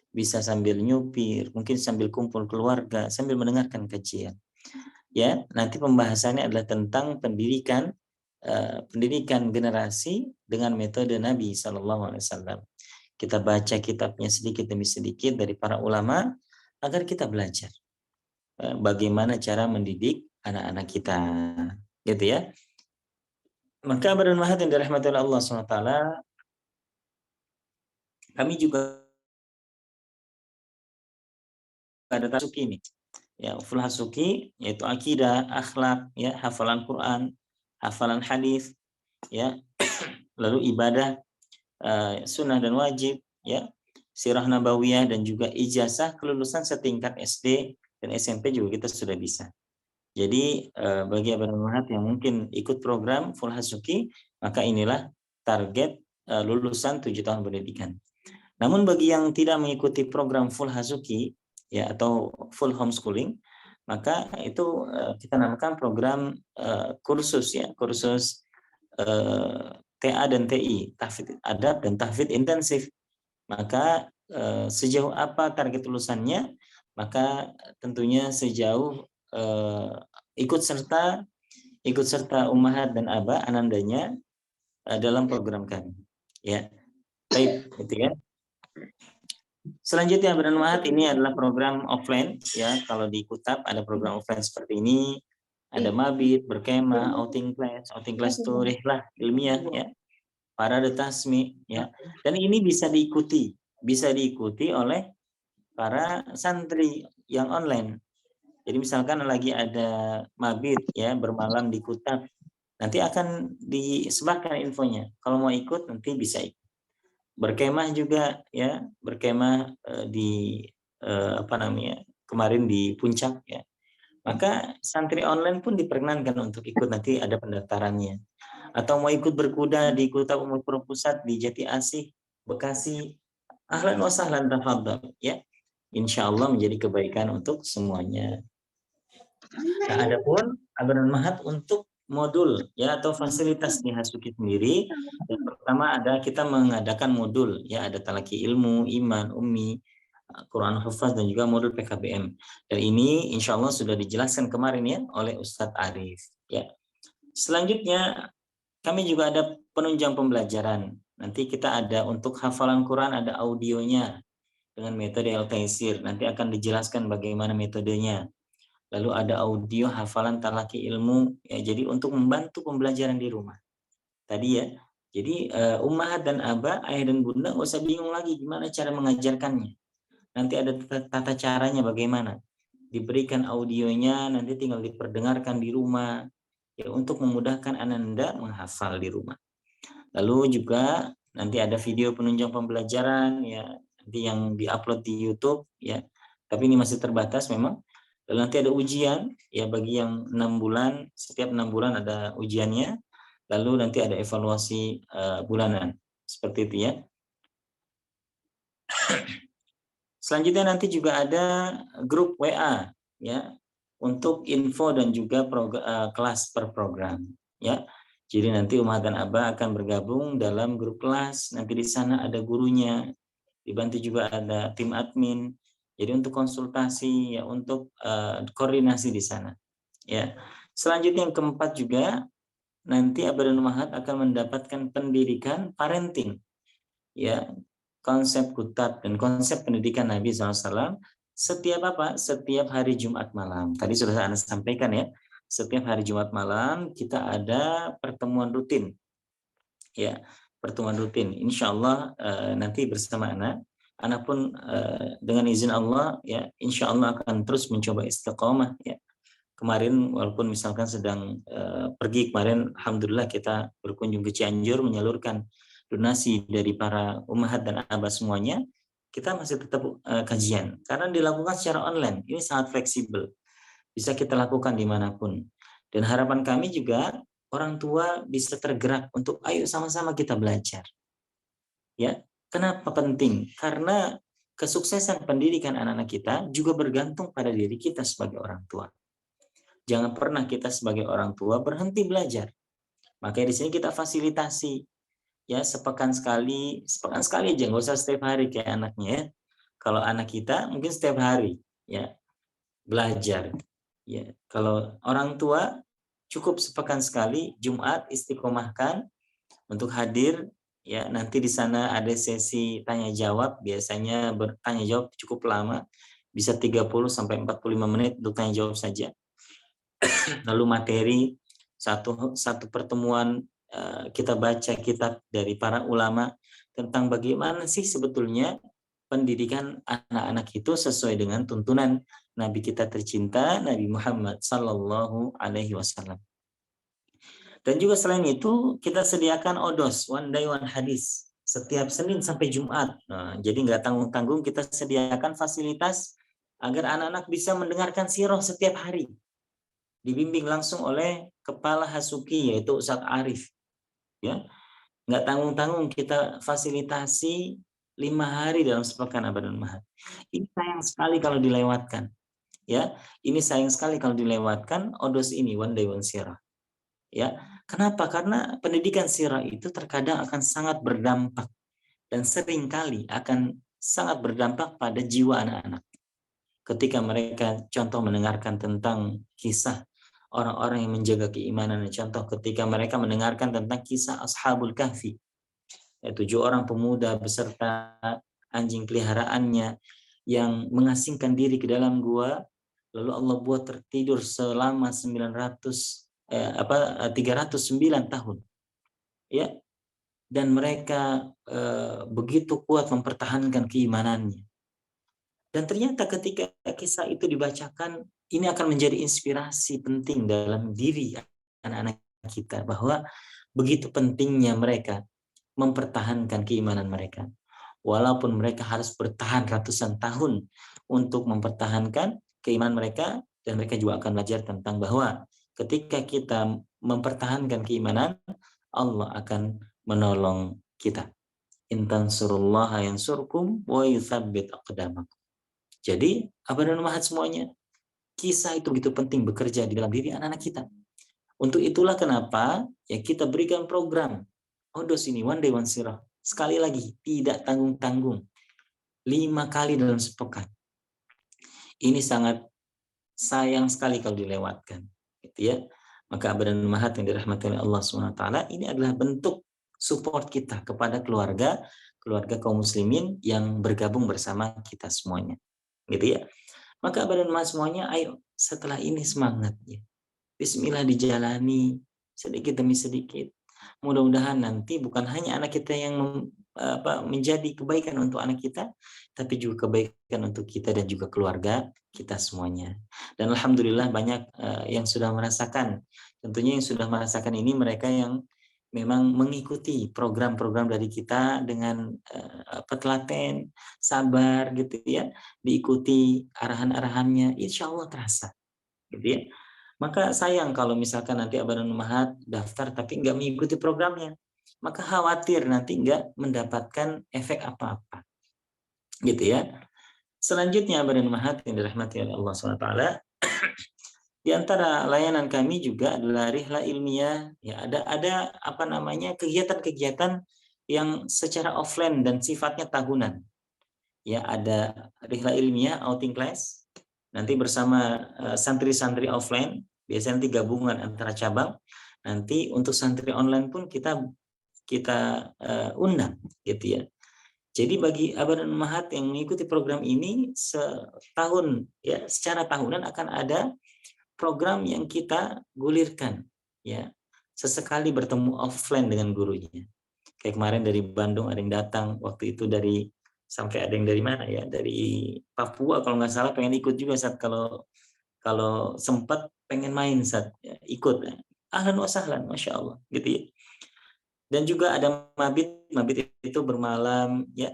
bisa sambil nyupir, mungkin sambil kumpul keluarga, sambil mendengarkan kajian. Nanti pembahasannya adalah tentang pendidikan generasi dengan metode Nabi SAW. Kita baca kitabnya sedikit demi sedikit dari para ulama agar kita belajar bagaimana cara mendidik anak-anak kita, gitu ya. Maka Abah dan Ummahat yang dirahmati oleh Allah SWT, kami juga ada Hasuki ini, full Hasuki, yaitu akidah, akhlak, hafalan Quran, hafalan hadis, lalu ibadah, sunnah dan wajib, sirah nabawiyah, dan juga ijazah kelulusan setingkat SD dan SMP juga kita sudah bisa. Jadi bagi Abah dan Ummahat yang mungkin ikut program full Hasuki, maka inilah target lulusan 7 tahun pendidikan. Namun bagi yang tidak mengikuti program full Hasuki, atau full homeschooling, maka itu kita namakan program kursus ya, kursus TA dan TI, tahfidz adab dan tahfidz intensif. Maka sejauh apa target lulusannya? Maka tentunya sejauh ikut serta ummahat dan aba anandanya dalam program kami. Ya, baik, gitu ya. Selanjutnya bermanfaat ini adalah program offline ya. Kalau di Kutab ada program offline seperti ini, ada mabit, berkemah, outing class itu rihlah ilmiah ya, parade tasmi ya. Dan ini bisa diikuti oleh para santri yang online. Jadi misalkan lagi ada mabit ya, bermalam di Kutab, nanti akan disebarkan infonya. Kalau mau ikut nanti bisa ikut. Berkemah juga ya, berkemah di kemarin di Puncak ya. Maka santri online pun diperkenankan untuk ikut, nanti ada pendaftarannya. Atau mau ikut berkuda di Kutab Umul Qura Pusat di Jati Asih, Bekasi, ahlan wa sahlan, tafadhal ya. Insya Allah menjadi kebaikan untuk semuanya. Nah, adapun Abdul Mahat untuk modul ya atau fasilitas di Hasuki sendiri, yang pertama ada kita mengadakan modul ya, ada talaki ilmu, iman, ummi, Quran hafaz, dan juga modul PKBM. Dan ini insya Allah sudah dijelaskan kemarin ya oleh Ustadz Arif ya. Selanjutnya kami juga ada penunjang pembelajaran. Nanti kita ada untuk hafalan Quran, ada audionya dengan metode Al-Taisir. Nanti akan dijelaskan bagaimana metodenya. Lalu ada audio hafalan talaki ilmu ya, jadi untuk membantu pembelajaran di rumah tadi ya. Jadi ummahat dan aba, ayah dan bunda nggak usah bingung lagi gimana cara mengajarkannya. Nanti ada tata caranya bagaimana, diberikan audionya, nanti tinggal diperdengarkan di rumah ya, untuk memudahkan ananda menghafal di rumah. Lalu juga nanti ada video penunjang pembelajaran ya, nanti yang diupload di YouTube ya, tapi ini masih terbatas memang. Lalu nanti ada ujian ya bagi yang 6 bulan, setiap 6 bulan ada ujiannya. Lalu nanti ada evaluasi bulanan seperti itu ya. Selanjutnya nanti juga ada grup WA ya untuk info dan juga kelas per program ya. Jadi nanti ummahat dan aba akan bergabung dalam grup kelas. Nanti di sana ada gurunya, dibantu juga ada tim admin. Jadi untuk konsultasi ya, untuk koordinasi di sana. Ya. Selanjutnya yang keempat juga nanti aba dan ummahat akan mendapatkan pendidikan parenting. Ya, konsep Kutab dan konsep pendidikan Nabi SAW setiap Setiap hari Jumat malam. Tadi sudah saya sampaikan ya. Setiap hari Jumat malam kita ada pertemuan rutin. Ya, pertemuan rutin. Insya Allah nanti bersama anak. Anak pun dengan izin Allah ya, insya Allah akan terus mencoba istiqomah ya. Kemarin walaupun misalkan sedang pergi kemarin, alhamdulillah kita berkunjung ke Cianjur menyalurkan donasi dari para ummahat dan abah semuanya, kita masih tetap kajian karena dilakukan secara online. Ini sangat fleksibel, bisa kita lakukan dimanapun. Dan harapan kami juga orang tua bisa tergerak untuk ayo sama-sama kita belajar. Ya, kenapa penting? Karena kesuksesan pendidikan anak-anak kita juga bergantung pada diri kita sebagai orang tua. Jangan pernah kita sebagai orang tua berhenti belajar. Makanya di sini kita fasilitasi ya, sepekan sekali aja, nggak usah setiap hari kayak anaknya ya. Kalau anak kita mungkin setiap hari ya belajar ya. Kalau orang tua cukup sepekan sekali, Jumat istiqomahkan untuk hadir ya. Nanti di sana ada sesi tanya jawab, biasanya bertanya jawab cukup lama, bisa 30 sampai 45 menit untuk tanya jawab saja. Lalu materi satu pertemuan kita baca kitab dari para ulama tentang bagaimana sih sebetulnya pendidikan anak-anak itu sesuai dengan tuntunan Nabi kita tercinta Nabi Muhammad Sallallahu Alaihi Wasallam. Dan juga selain itu kita sediakan odos one day one hadis setiap Senin sampai Jumat. Nah, jadi nggak tanggung-tanggung, kita sediakan fasilitas agar anak-anak bisa mendengarkan sirah setiap hari. Dibimbing langsung oleh kepala Hasuki yaitu Ustadz Arif ya, nggak tanggung-tanggung, kita fasilitasi 5 hari dalam sepekan abad dan mahat. Ini sayang sekali kalau dilewatkan ya. Ini sayang sekali kalau dilewatkan odos ini, one day one sirah. Ya, kenapa? Karena pendidikan sirah itu terkadang akan sangat berdampak dan seringkali akan sangat berdampak pada jiwa anak-anak. Ketika mereka contoh mendengarkan tentang kisah orang-orang yang menjaga keimanan, contoh ketika mereka mendengarkan tentang kisah Ashabul Kahfi, 7 orang pemuda beserta anjing peliharaannya yang mengasingkan diri ke dalam gua, lalu Allah buat tertidur selama 309 tahun, ya, dan mereka begitu kuat mempertahankan keimanannya. Dan ternyata ketika kisah itu dibacakan, ini akan menjadi inspirasi penting dalam diri anak-anak kita, bahwa begitu pentingnya mereka mempertahankan keimanan mereka. Walaupun mereka harus bertahan ratusan tahun untuk mempertahankan keimanan mereka, dan mereka juga akan belajar tentang bahwa ketika kita mempertahankan keimanan, Allah akan menolong kita. In tansurullaha yansurkum wa yutsabbit aqdamakum. Jadi, Abah dan Umahat semuanya, kisah itu begitu penting bekerja di dalam diri anak-anak kita. Untuk itulah kenapa ya kita berikan program Odos ini, one day one sirah. Sekali lagi, tidak tanggung-tanggung. 5 kali dalam sepekan. Ini sangat sayang sekali kalau dilewatkan. Gitu ya. Maka Abah dan Umahat yang dirahmati oleh Allah SWT, ini adalah bentuk support kita kepada keluarga kaum muslimin yang bergabung bersama kita semuanya. Gitu ya. Maka Abah dan Umahat semuanya, ayo setelah ini semangat ya. Bismillah dijalani sedikit demi sedikit. Mudah-mudahan nanti bukan hanya anak kita yang menjadi kebaikan untuk anak kita, tapi juga kebaikan untuk kita dan juga keluarga kita semuanya. Dan alhamdulillah banyak yang sudah merasakan. Tentunya yang sudah merasakan ini mereka yang memang mengikuti program-program dari kita dengan telaten, sabar gitu ya, diikuti arahan-arahannya, insya Allah terasa, gitu ya. Maka sayang kalau misalkan nanti Abah dan Umahat daftar tapi nggak mengikuti programnya, maka khawatir nanti nggak mendapatkan efek apa-apa, gitu ya. Selanjutnya Abah dan Umahat yang dirahmati oleh Allah SWT, di antara layanan kami juga adalah rihla ilmiah. Ya, ada kegiatan-kegiatan yang secara offline dan sifatnya tahunan. Ya, ada rihla ilmiah outing class nanti bersama santri-santri offline, biasanya nanti gabungan antara cabang. Nanti untuk santri online pun kita undang, gitu ya. Jadi bagi Abah dan Umahat yang mengikuti program ini setahun ya, secara tahunan akan ada program yang kita gulirkan ya. Sesekali bertemu offline dengan gurunya. Kayak kemarin dari Bandung ada yang datang, waktu itu sampai ada yang dari mana ya, dari Papua kalau nggak salah, pengen ikut juga saat kalau sempat pengen main saat ya, ikut. Ahlan wa sahlan, masya Allah, gitu ya. Dan juga ada mabit itu bermalam ya,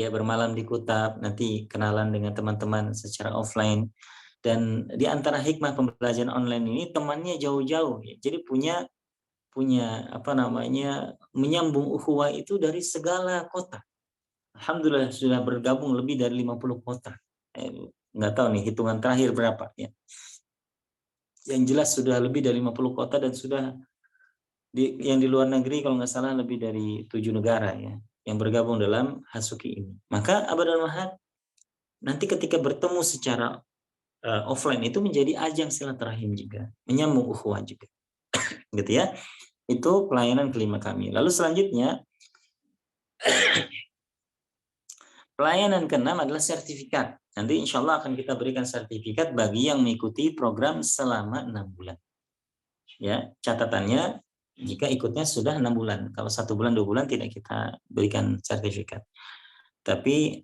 bermalam di Kutab, nanti kenalan dengan teman-teman secara offline. Dan di antara hikmah pembelajaran online ini temannya jauh-jauh ya. Jadi punya menyambung ukhuwah itu dari segala kota. Alhamdulillah sudah bergabung lebih dari 50 kota. Nggak tahu nih hitungan terakhir berapa ya. Yang jelas sudah lebih dari 50 kota, dan sudah yang di luar negeri kalau nggak salah lebih dari 7 negara ya yang bergabung dalam Hasuki ini. Maka Abah dan Umahat nanti ketika bertemu secara offline itu menjadi ajang silaturahim juga, menyambung ukhuwah juga. Gitu ya. Itu pelayanan kelima kami. Lalu selanjutnya pelayanan keenam adalah sertifikat. Nanti insya Allah akan kita berikan sertifikat bagi yang mengikuti program selama 6 bulan. Ya, catatannya jika ikutnya sudah 6 bulan. Kalau 1 bulan, 2 bulan tidak kita berikan sertifikat. Tapi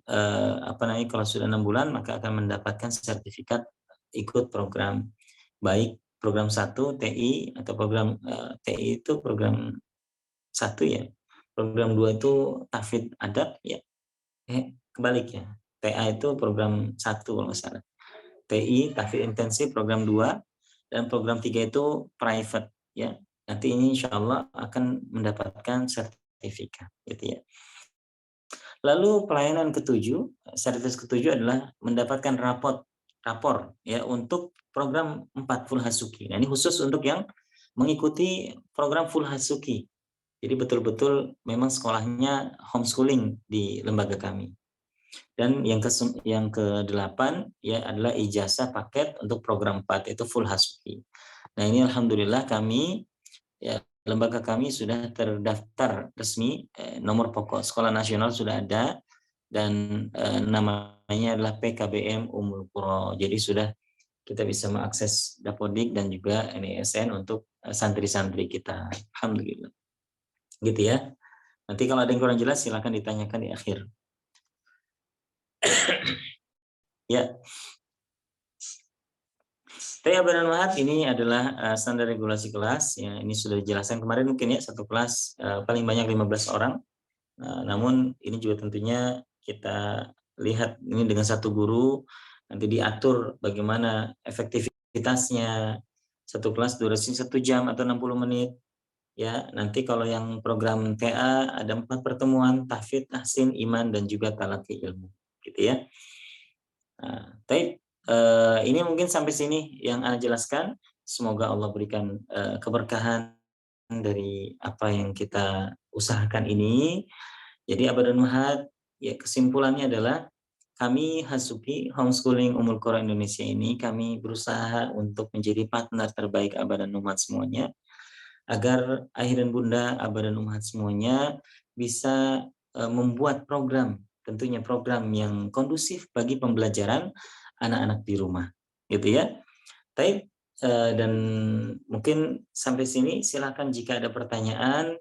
kalau sudah 6 bulan maka akan mendapatkan sertifikat ikut program, baik program 1 TI atau program TI itu program 1 ya. Program 2 itu tahfidz adab ya. Kebalik ya. TA itu program 1 kalau nggak salah. TI tahfidz intensif program 2, dan program 3 itu private ya. Nanti ini insya Allah akan mendapatkan sertifikat gitu ya. Lalu pelayanan ketujuh, servis ketujuh adalah mendapatkan rapot rapor ya untuk program 4 full Hasuki. Nah, ini khusus untuk yang mengikuti program full Hasuki. Jadi betul-betul memang sekolahnya homeschooling di lembaga kami. Dan yang ke-8 ya adalah ijazah paket untuk program 4 itu full Hasuki. Nah, ini alhamdulillah kami ya lembaga kami sudah terdaftar resmi, nomor pokok sekolah nasional sudah ada dan namanya adalah PKBM Ummul Qura. Jadi sudah kita bisa mengakses Dapodik dan juga NISN untuk santri-santri kita. Alhamdulillah. Gitu ya. Nanti kalau ada yang kurang jelas silakan ditanyakan di akhir. Ya. Abang Mahat ini adalah standar regulasi kelas. Ya, ini sudah dijelaskan kemarin mungkin ya, satu kelas paling banyak 15 orang. Namun ini juga tentunya kita lihat ini dengan satu guru nanti diatur bagaimana efektivitasnya, satu kelas durasi 1 jam atau 60 menit. Ya, nanti kalau yang program TA ada 4 pertemuan, tahfidz, tahsin, iman, dan juga talaqi ilmu, gitu ya. Nah, ini mungkin sampai sini yang Ana jelaskan. Semoga Allah berikan keberkahan dari apa yang kita usahakan ini. Jadi Abah dan Mahat, ya kesimpulannya adalah kami Hasuki Homeschooling Ummul Qura Indonesia ini kami berusaha untuk menjadi partner terbaik Abah dan Umat semuanya, agar ayah dan bunda, abah dan umat semuanya bisa membuat program, tentunya program yang kondusif bagi pembelajaran anak-anak di rumah, gitu ya. Dan mungkin sampai sini, silakan jika ada pertanyaan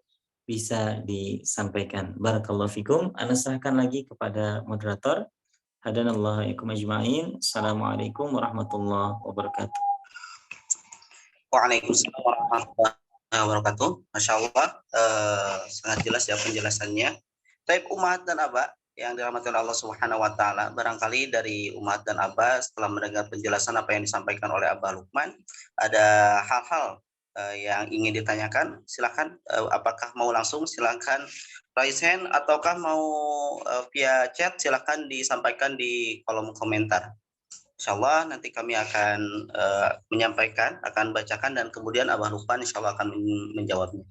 bisa disampaikan. Barakallahu fikum. Ana serahkan lagi kepada moderator. Hadanallahu ikum ajma'in. Assalamualaikum warahmatullahi wabarakatuh. Waalaikumsalam warahmatullahi wabarakatuh. Masya Allah, sangat jelas ya penjelasannya. Taib umat dan abah yang dirahmati Allah Subhanahu Wa Taala, barangkali dari umat dan abah setelah mendengar penjelasan apa yang disampaikan oleh Abah Lukman, ada hal-hal yang ingin ditanyakan. Silakan, apakah mau langsung silakan raise hand ataukah mau via chat, silakan disampaikan di kolom komentar. Insya Allah nanti kami akan menyampaikan, akan bacakan, dan kemudian Abah Lukman insya Allah akan menjawabnya.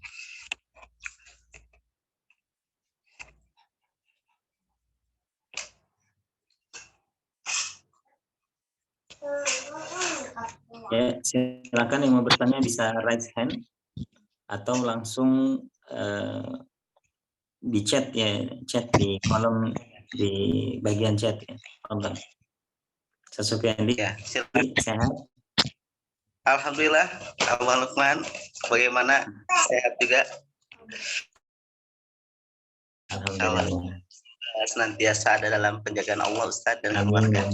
Ya, silakan yang mau bertanya bisa raise hand atau langsung di chat ya, chat di kolom di bagian chat ya. Sasukendi Ya, silakan. Sehat. Alhamdulillah, Abah Lukman, bagaimana? Sehat juga. Alhamdulillah. Senantiasa ada dalam penjagaan Allah, Ustaz, dan Amin. keluarga.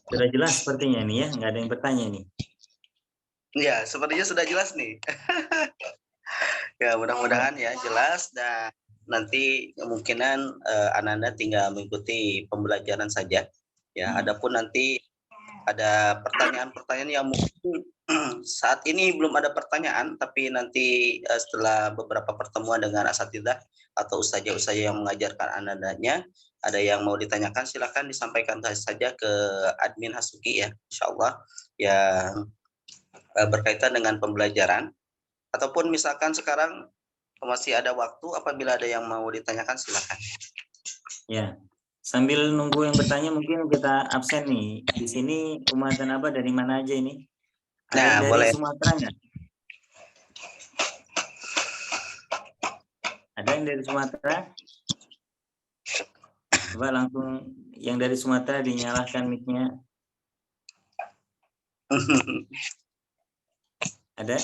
Sudah jelas sepertinya nih ya, nggak ada yang bertanya nih. Ya, sepertinya sudah jelas nih. Ya, mudah-mudahan ya jelas, dan nanti kemungkinan Ananda tinggal mengikuti pembelajaran saja. Ya, adapun nanti ada pertanyaan-pertanyaan yang mungkin saat ini belum ada pertanyaan, tapi nanti setelah beberapa pertemuan dengan asatidzah atau ustazah-ustazah yang mengajarkan Anandanya, ada yang mau ditanyakan, silakan disampaikan saja ke admin Hasuki ya, insya Allah, yang berkaitan dengan pembelajaran. Ataupun misalkan sekarang masih ada waktu, apabila ada yang mau ditanyakan silakan. Ya, sambil nunggu yang bertanya mungkin kita absen nih. Di sini umat dan abah dari mana aja ini? Ada yang dari Boleh. Sumatera nggak? Ada yang dari Sumatera? Coba langsung yang dari Sumatera dinyalakan mic-nya. Ada?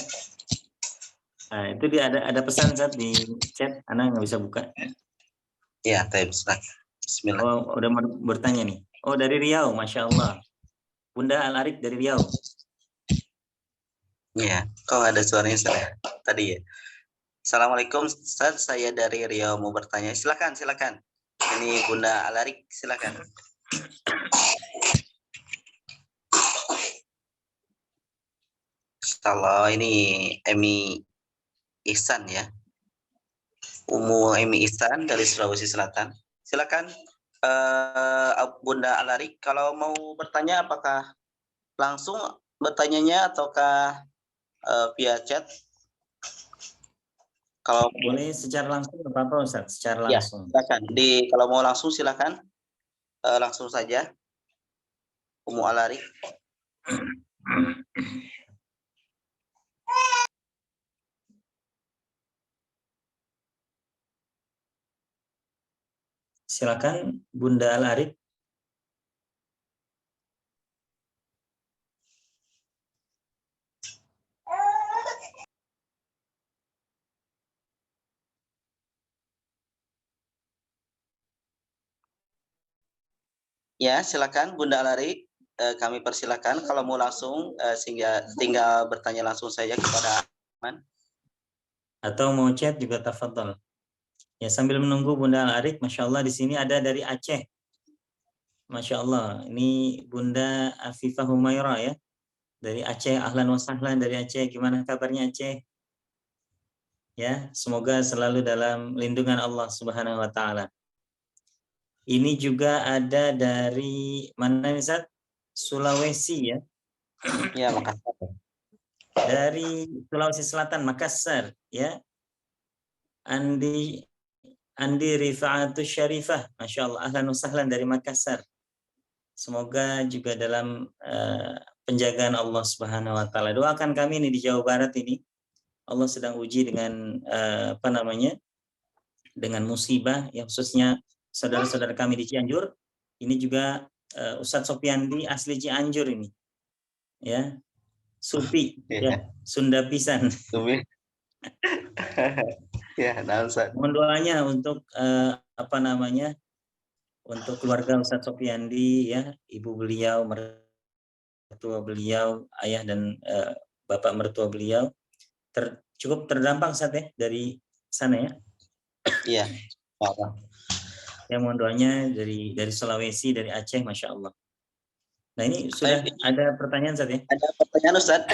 Nah, itu dia ada pesan saat di chat, Ana nggak bisa buka. Ya, bismillah. Oh, udah mau bertanya nih. Oh, dari Riau, Masya Allah. Bunda Al-Arif dari Riau. Ya, kok ada suaranya saya tadi ya. Assalamualaikum, Ustaz, saya dari Riau mau bertanya. Silakan. Ini Bunda Alarik, silakan. Kalau ini Emi Ihsan ya. Emi Ihsan dari Sulawesi Selatan. silakan Bunda Alarik, kalau mau bertanya apakah langsung bertanyanya ataukah via chat? Kalau Boleh secara langsung nggak apa-apa Ustaz, secara ya, langsung. silakan. Kalau mau langsung silakan langsung saja, Umu Alarik. Silakan Bunda Al-Arif. Ya, silakan Bunda Alarik. Kami persilakan kalau mau langsung sehingga tinggal bertanya langsung saja kepada Aman. Atau mau chat juga tafadhol. Ya, sambil menunggu Bunda Al-Arif, Masya Allah di sini ada dari Aceh. Masya Allah, ini Bunda Afifah Humaira ya. Dari Aceh, ahlan wa sahlan dari Aceh. Gimana kabarnya Aceh? Ya, semoga selalu dalam lindungan Allah Subhanahu wa taala. Ini juga ada dari mana nih Ustaz? Sulawesi ya. Ya, makasih. Dari Sulawesi Selatan, Makassar ya. Andi Rifa'atus Syarifah, Masya Allah, ahlan wa sahlan dari Makassar. Semoga juga dalam penjagaan Allah Subhanahu wa taala. Doakan kami ini di Jawa Barat ini. Allah sedang uji dengan dengan musibah yang khususnya saudara-saudara kami di Cianjur. Ini juga Ustadz Sopiandi asli Cianjur ini. Ya. Supi ya, Sunda pisan. Ya, Mohon doanya untuk untuk keluarga Ustadz Sopiandi ya, ibu beliau, mertua beliau, ayah dan bapak mertua beliau cukup terdampak saat ya dari sana ya. Iya. Ya, mohon doanya dari Sulawesi, dari Aceh, Masya Allah. Nah, ini sudah ada pertanyaan saat ya? Ada pertanyaan Ustaz.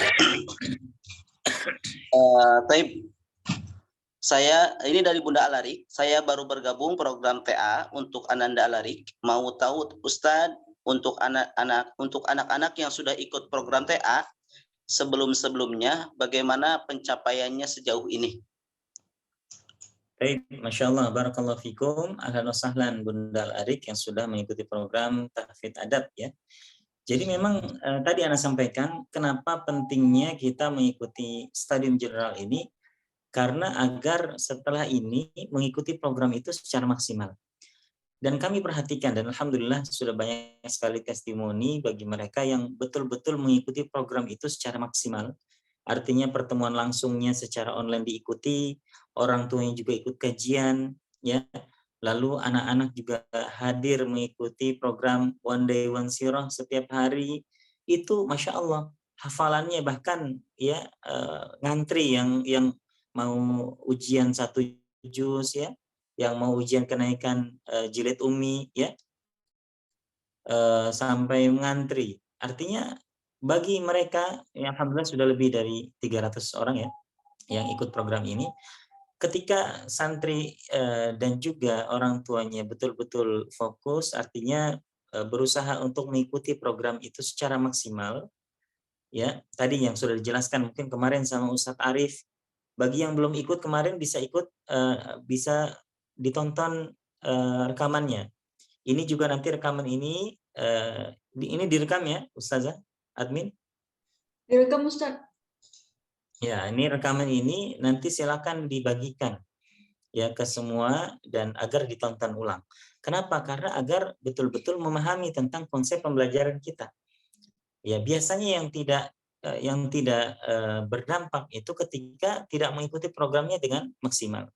Saya ini dari Bunda Alarik. Saya baru bergabung program TA untuk Ananda Alarik. Mau tahu Ustadz untuk anak-anak yang sudah ikut program TA sebelumnya bagaimana pencapaiannya sejauh ini? Baik, Masya Allah, Barakallahu Fikum, ahlan wa sahlan Bunda Al-Arik yang sudah mengikuti program Tahfidz Adab ya. Jadi memang tadi Ana sampaikan kenapa pentingnya kita mengikuti Stadium General ini, karena agar setelah ini mengikuti program itu secara maksimal. Dan kami perhatikan dan Alhamdulillah sudah banyak sekali testimoni bagi mereka yang betul-betul mengikuti program itu secara maksimal. Artinya pertemuan langsungnya secara online diikuti, orang tuanya juga ikut kajian, ya. Lalu anak-anak juga hadir mengikuti program One Day One Sirah setiap hari. Itu Masya Allah, hafalannya bahkan ya ngantri yang mau ujian 1 juz ya, yang mau ujian kenaikan jilid ummi ya, sampai mengantri. Artinya bagi mereka yang alhamdulillah sudah lebih dari 300 orang ya yang ikut program ini, ketika santri dan juga orang tuanya betul-betul fokus, artinya berusaha untuk mengikuti program itu secara maksimal ya. Tadi yang sudah dijelaskan mungkin kemarin sama Ustadz Arif, bagi yang belum ikut kemarin bisa ikut, bisa ditonton rekamannya. Ini juga nanti rekaman ini direkam ya Ustazah admin? Direkam Ustaz. Ya, ini rekaman ini nanti silakan dibagikan ya ke semua dan agar ditonton ulang. Kenapa? Karena agar betul-betul memahami tentang konsep pembelajaran kita. Ya, biasanya yang tidak berdampak itu ketika tidak mengikuti programnya dengan maksimal.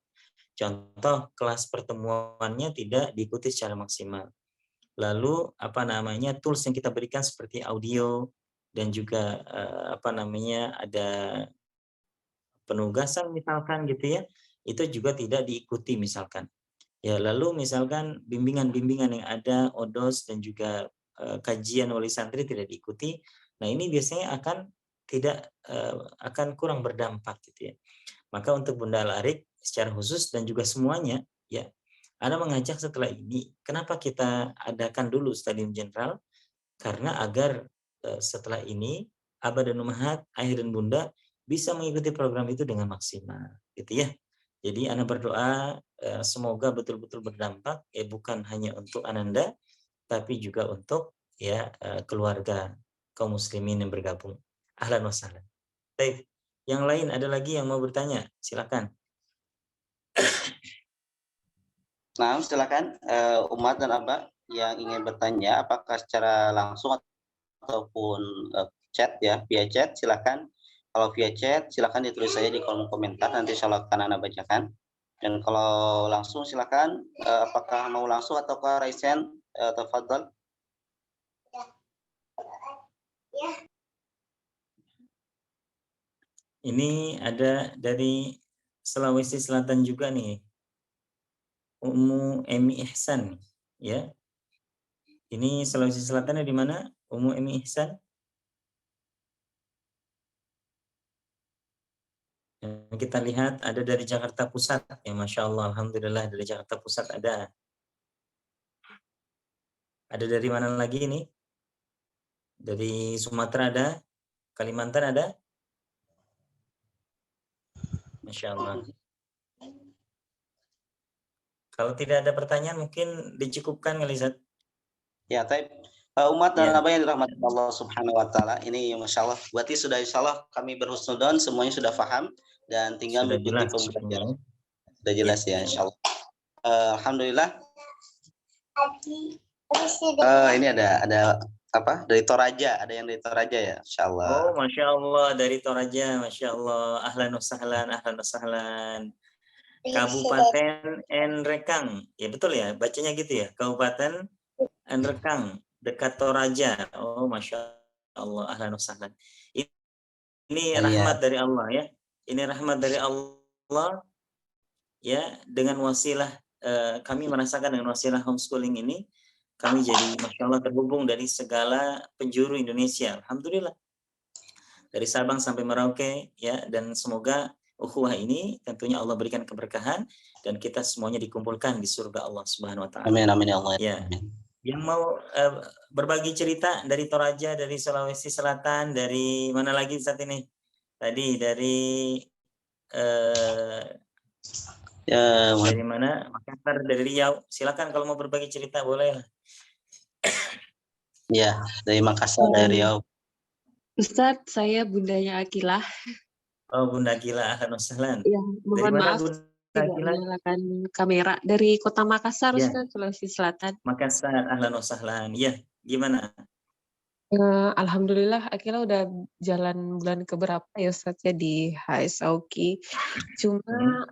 Contoh, kelas pertemuannya tidak diikuti secara maksimal. Lalu tools yang kita berikan seperti audio dan juga ada penugasan misalkan gitu ya, itu juga tidak diikuti misalkan. Ya, lalu misalkan bimbingan-bimbingan yang ada, ODOS dan juga kajian wali santri tidak diikuti. Nah, ini biasanya akan kurang berdampak gitu ya. Maka untuk Bunda Al-Arik secara khusus dan juga semuanya ya, Ana mengajak setelah ini, kenapa kita adakan dulu stadium general? Karena agar setelah ini Abah dan Ummahat, ayah dan bunda bisa mengikuti program itu dengan maksimal, gitu ya. Jadi Ana berdoa semoga betul-betul berdampak, bukan hanya untuk Ananda, tapi juga untuk ya keluarga kaum muslimin yang bergabung. Ahlan wa sahlan. Baik, yang lain ada lagi yang mau bertanya? Silakan. Nah, silakan Umat dan Abah yang ingin bertanya, apakah secara langsung ataupun chat ya, via chat silakan. Kalau via chat silakan ditulis saja di kolom komentar, nanti insya Allah akan Anda bacakan. Dan kalau langsung silakan, apakah mau langsung ataukah Raisen, tafadhol. Ini ada dari Sulawesi Selatan juga nih, Ummu Emi Ihsan, ya. Ini Sulawesi Selatan di mana? Ummu Emi Ihsan. Kita lihat ada dari Jakarta Pusat, ya Masya Allah, Alhamdulillah dari Jakarta Pusat ada. Ada dari mana lagi ini? Dari Sumatera ada, Kalimantan ada. Masya Allah. Kalau tidak ada pertanyaan mungkin dicukupkan kali Zat. Ya, Taib. Umat dan Ya. Abah yang dirahmati Allah Subhanahu wa taala, ini Masya Allah, berarti sudah insya Allah kami berhusnudon, semuanya sudah paham dan tinggal Sudah mengikuti jelas pembelajaran. semuanya. Sudah jelas ya insya Allah. Alhamdulillah. Ini ada apa dari Toraja, ada yang dari Toraja ya, insya Allah. Oh, Masya Allah, dari Toraja, Masya Allah. Ahlan wa sahlan, ahlan wa sahlan. Kabupaten Nrekang, ya betul ya, bacanya gitu ya, Kabupaten Nrekang, dekat Toraja. Oh, Masya Allah, ahlan wa sahlan. Ini rahmat dari Allah ya, ini rahmat dari Allah ya, dengan wasilah kami merasakan dengan wasilah homeschooling ini, kami jadi Masya Allah terhubung dari segala penjuru Indonesia, Alhamdulillah. Dari Sabang sampai Merauke ya, dan semoga ukhuwah ini tentunya Allah berikan keberkahan dan kita semuanya dikumpulkan di surga Allah Subhanahu wa taala. Amin amin ya Allah. Ya. Amin. Yang mau berbagi cerita dari Toraja, dari Sulawesi Selatan, dari mana lagi saat ini? Tadi dari dari mana? Makassar, dari Riau. Silakan kalau mau berbagi cerita boleh. Ya, dari Makassar, dari Riau. Ustadz, saya bundanya Akilah. Oh, Bunda Gila, ahlan wasahlan. Yang mohon maaf tidak menyalakan kamera. Dari Kota Makassar, ya. Ustadz, Sulawesi Selatan. Makassar, ahlan wasahlan. Ya, gimana? Alhamdulillah, Akilah udah jalan bulan keberapa ya Ustadz ya di HS Auki. Cuma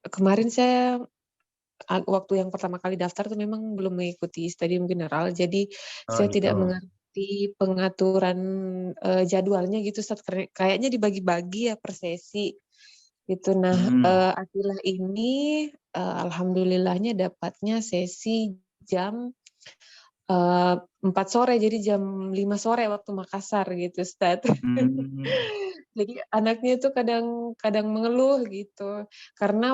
kemarin saya waktu yang pertama kali daftar tuh memang belum mengikuti stadium general, jadi saya tidak mengerti pengaturan jadwalnya gitu, Ustadz. Kayaknya dibagi-bagi ya per sesi gitu. Nah, Akilah ini alhamdulillahnya dapatnya sesi jam 4 sore, jadi jam 5 sore waktu Makassar gitu, Ustadz. Jadi anaknya itu kadang mengeluh gitu, karena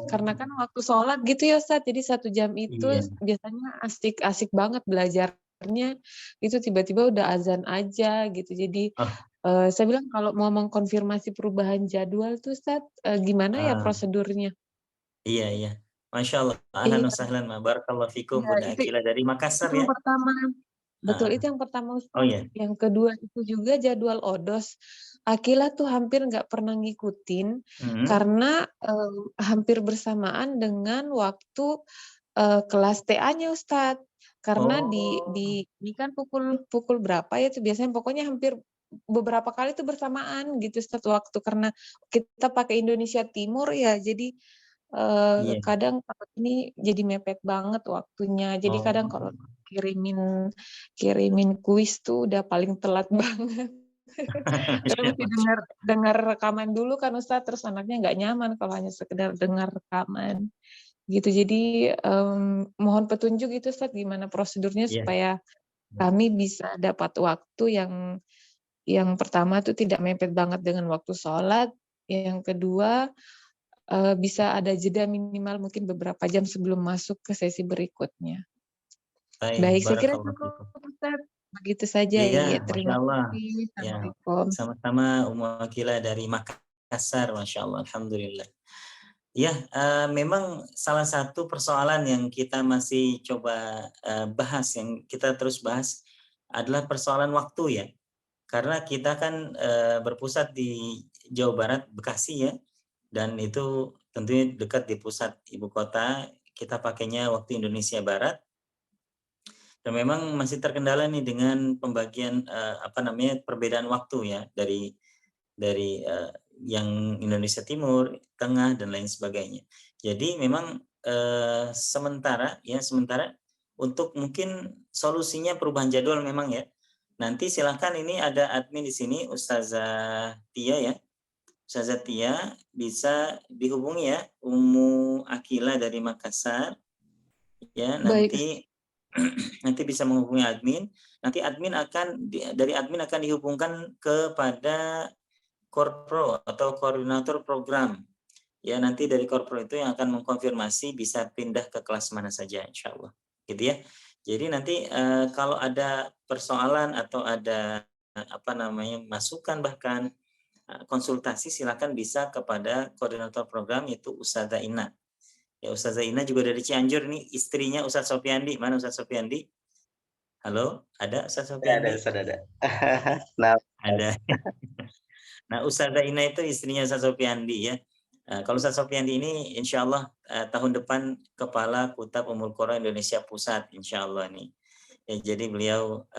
karena kan waktu sholat gitu ya Ustadz, jadi 1 jam itu biasanya asik banget belajarnya, itu tiba-tiba udah azan aja gitu. Jadi saya bilang kalau mau mengkonfirmasi perubahan jadwal tuh Ustadz, gimana ya prosedurnya? Iya. Masya Allah, ahlan wasahlan, barakallahu fikum, Bunda Akilah dari Makassar ya. Yang pertama, betul, itu yang pertama Ustaz. Oh, iya. Yang kedua itu juga jadwal ODOS. Akilah tuh hampir nggak pernah ngikutin karena hampir bersamaan dengan waktu kelas TA-nya Ustadz. Karena di ini kan pukul berapa ya itu biasanya, pokoknya hampir beberapa kali itu bersamaan gitu Ustadz waktu, karena kita pakai Indonesia Timur ya, jadi kadang ini jadi mepet banget waktunya. Jadi kadang kalau kirimin kuis tuh udah paling telat banget. Karena mesti dengar rekaman dulu kan Ustadz, terus anaknya nggak nyaman kalau hanya sekedar dengar rekaman gitu. Jadi mohon petunjuk itu Ustadz, gimana prosedurnya supaya kami bisa dapat waktu yang pertama tuh tidak mepet banget dengan waktu sholat, yang kedua bisa ada jeda minimal mungkin beberapa jam sebelum masuk ke sesi berikutnya. Baik, saya kira Barakallahu cukup, fikum. Ustaz. Begitu saja Iya, ya. Masya Terima Allah. kasih. Ya, Assalamualaikum. sama-sama Ummu Akila dari Makassar, Masya Allah, Alhamdulillah. Ya, memang salah satu persoalan yang kita masih coba bahas, yang kita terus bahas adalah persoalan waktu ya. Karena kita kan berpusat di Jawa Barat, Bekasi ya, dan itu tentunya dekat di pusat ibu kota. Kita pakainya waktu Indonesia Barat. Dan memang masih terkendala nih dengan pembagian perbedaan waktu ya dari yang Indonesia Timur, Tengah dan lain sebagainya. Jadi memang sementara untuk mungkin solusinya perubahan jadwal memang ya. Nanti silakan, ini ada admin di sini Ustazah Tia ya. Ustazah Tia bisa dihubungi ya, Ummu Akila dari Makassar. Ya, nanti bisa menghubungi admin. Nanti dari admin akan dihubungkan kepada korpro atau koordinator program. Ya, nanti dari korpro itu yang akan mengkonfirmasi bisa pindah ke kelas mana saja, insya Allah. Gitu ya. Jadi nanti kalau ada persoalan atau ada masukan bahkan konsultasi, silakan bisa kepada koordinator program, yaitu Ustazah Ina. Ya, Ustazah Ina juga dari Cianjur nih, istrinya Ustaz Sofiandi. Mana Ustaz Sofiandi? Halo, ada Ustaz Sofiandi? Ada. Nah, Ada. Nah, Ustazah Ina itu istrinya Ustaz Sofiandi ya. Kalau Ustaz Sofiandi ini insya Allah tahun depan Kepala Kutab Ummul Qura Indonesia Pusat, insya Allah nih. Ya, jadi beliau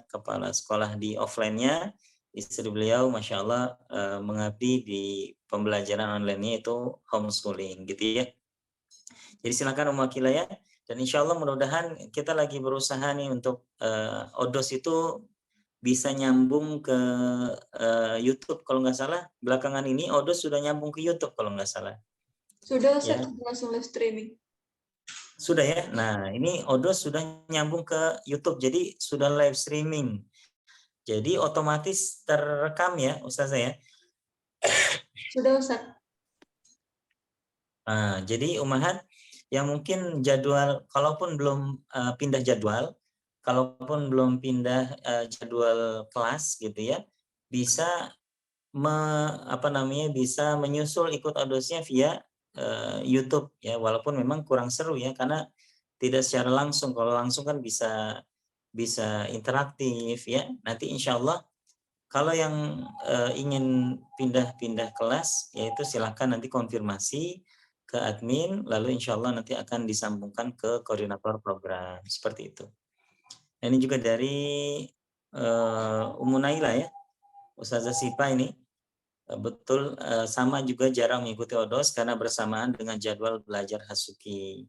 kepala sekolah di offline-nya, istri beliau Masya Allah mengabdi di pembelajaran online-nya itu homeschooling gitu ya. Jadi silakan Ummu Akila ya. Dan insya Allah mudah-mudahan kita lagi berusaha nih untuk ODOS itu bisa nyambung ke YouTube kalau nggak salah. Belakangan ini ODOS sudah nyambung ke YouTube kalau nggak salah. Sudah, ya. langsung live streaming. Sudah ya. Nah, ini ODOS sudah nyambung ke YouTube, jadi sudah live streaming. Jadi otomatis terekam ya, Ustazah ya. Sudah, Ustaz. Nah, jadi Ummahat yang mungkin jadwal, kalaupun belum pindah jadwal, jadwal kelas gitu ya, bisa bisa menyusul ikut ODOS-nya via YouTube ya, walaupun memang kurang seru ya karena tidak secara langsung. Kalau langsung kan bisa interaktif ya. Nanti insya Allah kalau yang ingin pindah kelas, yaitu silakan nanti konfirmasi ke admin, lalu insya Allah nanti akan disambungkan ke koordinator program seperti itu. Nah, ini juga dari Ummu Naila ya, Ustazah Sipa ini. Betul, sama juga jarang mengikuti ODOS karena bersamaan dengan jadwal belajar Hasuki.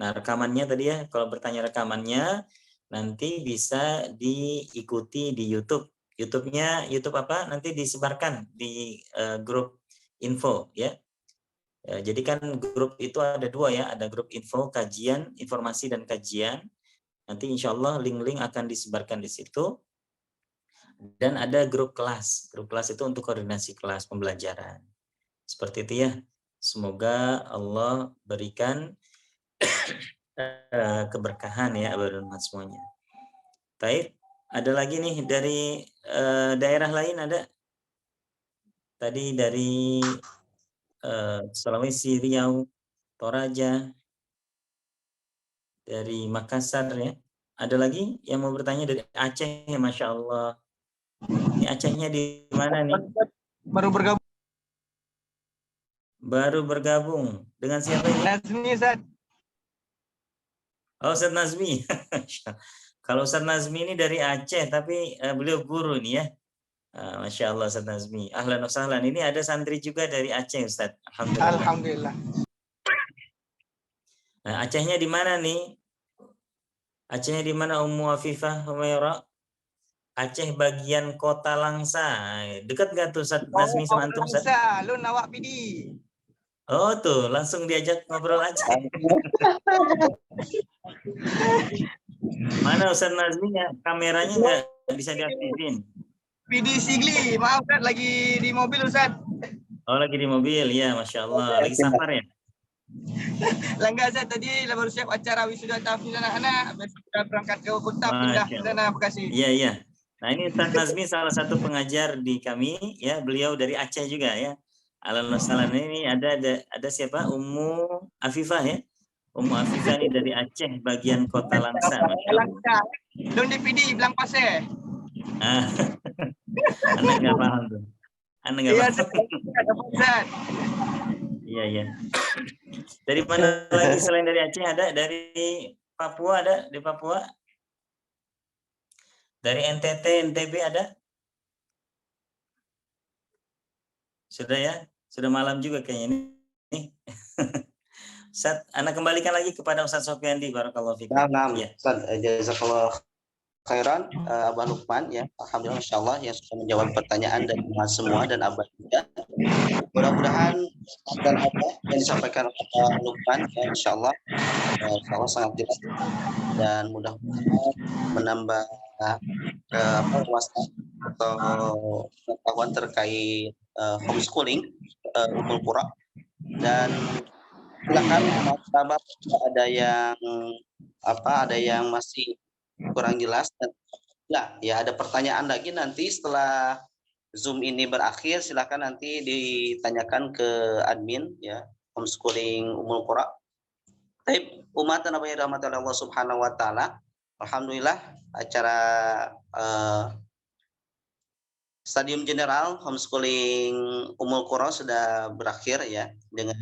Nah, rekamannya tadi ya, kalau bertanya rekamannya nanti bisa diikuti di YouTube. YouTube-nya YouTube apa? Nanti disebarkan di grup info ya. Jadi kan grup itu ada dua ya, ada grup info kajian, informasi dan kajian. Nanti insya Allah link-link akan disebarkan di situ. Dan ada grup kelas. Grup kelas itu untuk koordinasi kelas pembelajaran. Seperti itu ya. Semoga Allah berikan keberkahan ya abadun semuanya. Baik, ada lagi nih dari daerah lain ada. Tadi dari Sulawesi, Riau, Toraja, dari Makassar ya. Ada lagi yang mau bertanya dari Aceh ya, Masya Allah. Ini Acehnya di mana nih? Baru bergabung. Dengan siapa ini? Nazmi, Ustaz. Oh, Ustaz Nazmi. Kalau Ustaz Nazmi ini dari Aceh, tapi beliau guru nih ya. Masya Allah Ustaz Nazmi. Ahlan wa sahlan. Ini ada santri juga dari Aceh, Ustaz. Alhamdulillah. Alhamdulillah. Nah, Acehnya di mana nih? Acehnya di mana Ummu Afifah Humaira? Aceh bagian Kota Langsa. Dekat nggak tuh Ustaz Nazmi sama antum, Ustaz? Langsa, lu nawak pidi. Oh tuh, langsung diajak ngobrol aja. Mana Ustaz Nazmi ya? Kameranya nggak bisa diaktifin. Pidi Sigli, maaf Ustaz, lagi di mobil Ustaz. Oh, lagi di mobil, ya, Masya Allah. Lagi safar ya? Langgar saya tadi baru siap acara wisuda tahfiz anak-anak. Besok sudah berangkat ke kota pindah ke sana Bekasi. Iya, iya. Nah, ini Ustaz Nazmi salah satu pengajar di kami, ya, beliau dari Aceh juga ya. Alhamdulillah salam. Ini ada siapa? Ummu Afifah ya. Ummu Afifah ini dari Aceh, bagian Kota Langsa. Masya Allah. Langgar. Don DPD Belang Pasir. Ah, Anda nggak paham tuh. Anda nggak Iya, paham. Ustaz. Iya, iya. Dari mana lagi selain dari Aceh ada? Dari Papua ada? Di Papua? Dari NTT, NTB ada? Sudah ya? Sudah malam juga kayaknya ini. Ustaz, Anda kembalikan lagi kepada Ustaz Sofyandi. Barakallahu fikum. Nah, Ya. Ustaz, jazakallah khairan, Abah Lukman ya, alhamdulillah Masya Allah yang sudah menjawab pertanyaan dari semua dan Abah juga. Mudah-mudahan dan apa yang disampaikan oleh Abah Lukman ya, Insya Allah sangat jelas dan mudah-mudahan menambah wawasan atau pengetahuan terkait homeschooling Ummul Qura. Dan silakan sahabat ada yang masih kurang jelas dan ya ada pertanyaan lagi nanti setelah Zoom ini berakhir, silakan nanti ditanyakan ke admin ya homeschooling Ummul Qura. Baik, umat dan Nabi rahmat Allah Subhanahu wa taala. Alhamdulillah acara Stadium General Homeschooling Ummul Qura sudah berakhir ya dengan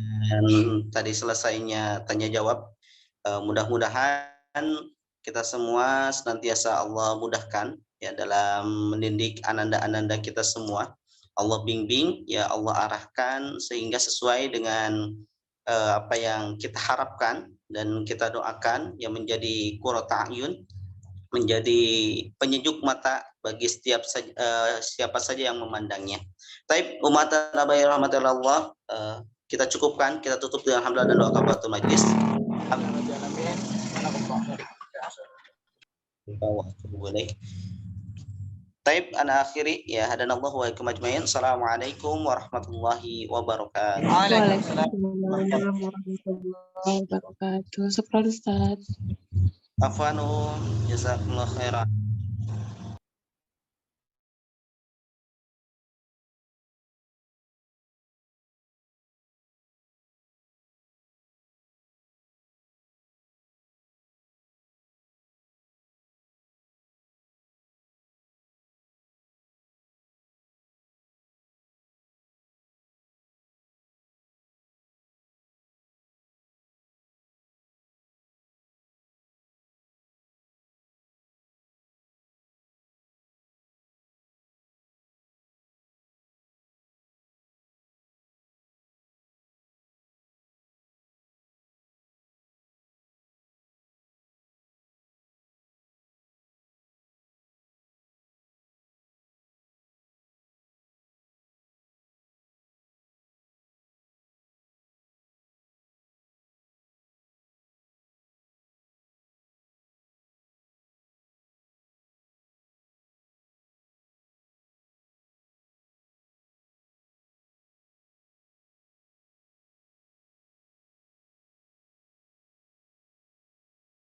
tadi selesainya tanya jawab. Mudah-mudahan kita semua senantiasa Allah mudahkan ya dalam mendidik ananda-ananda kita semua. Allah bimbing ya, Allah arahkan sehingga sesuai dengan apa yang kita harapkan dan kita doakan yang menjadi qurrata a'yun, menjadi penyejuk mata bagi siapa saja yang memandangnya. Taib umat Nabi rahmatullah, kita cukupkan, kita tutup dengan hamdalah dan doa kafaratul majlis. Taib ana akhiri ya, hadanallahu wa ikum ajmain. Assalamualaikum warahmatullahi wabarakatuh. Waalaikumsalam warahmatullahi wabarakatuh. Syukran Ustaz. Afwanu jazakumullah khairan.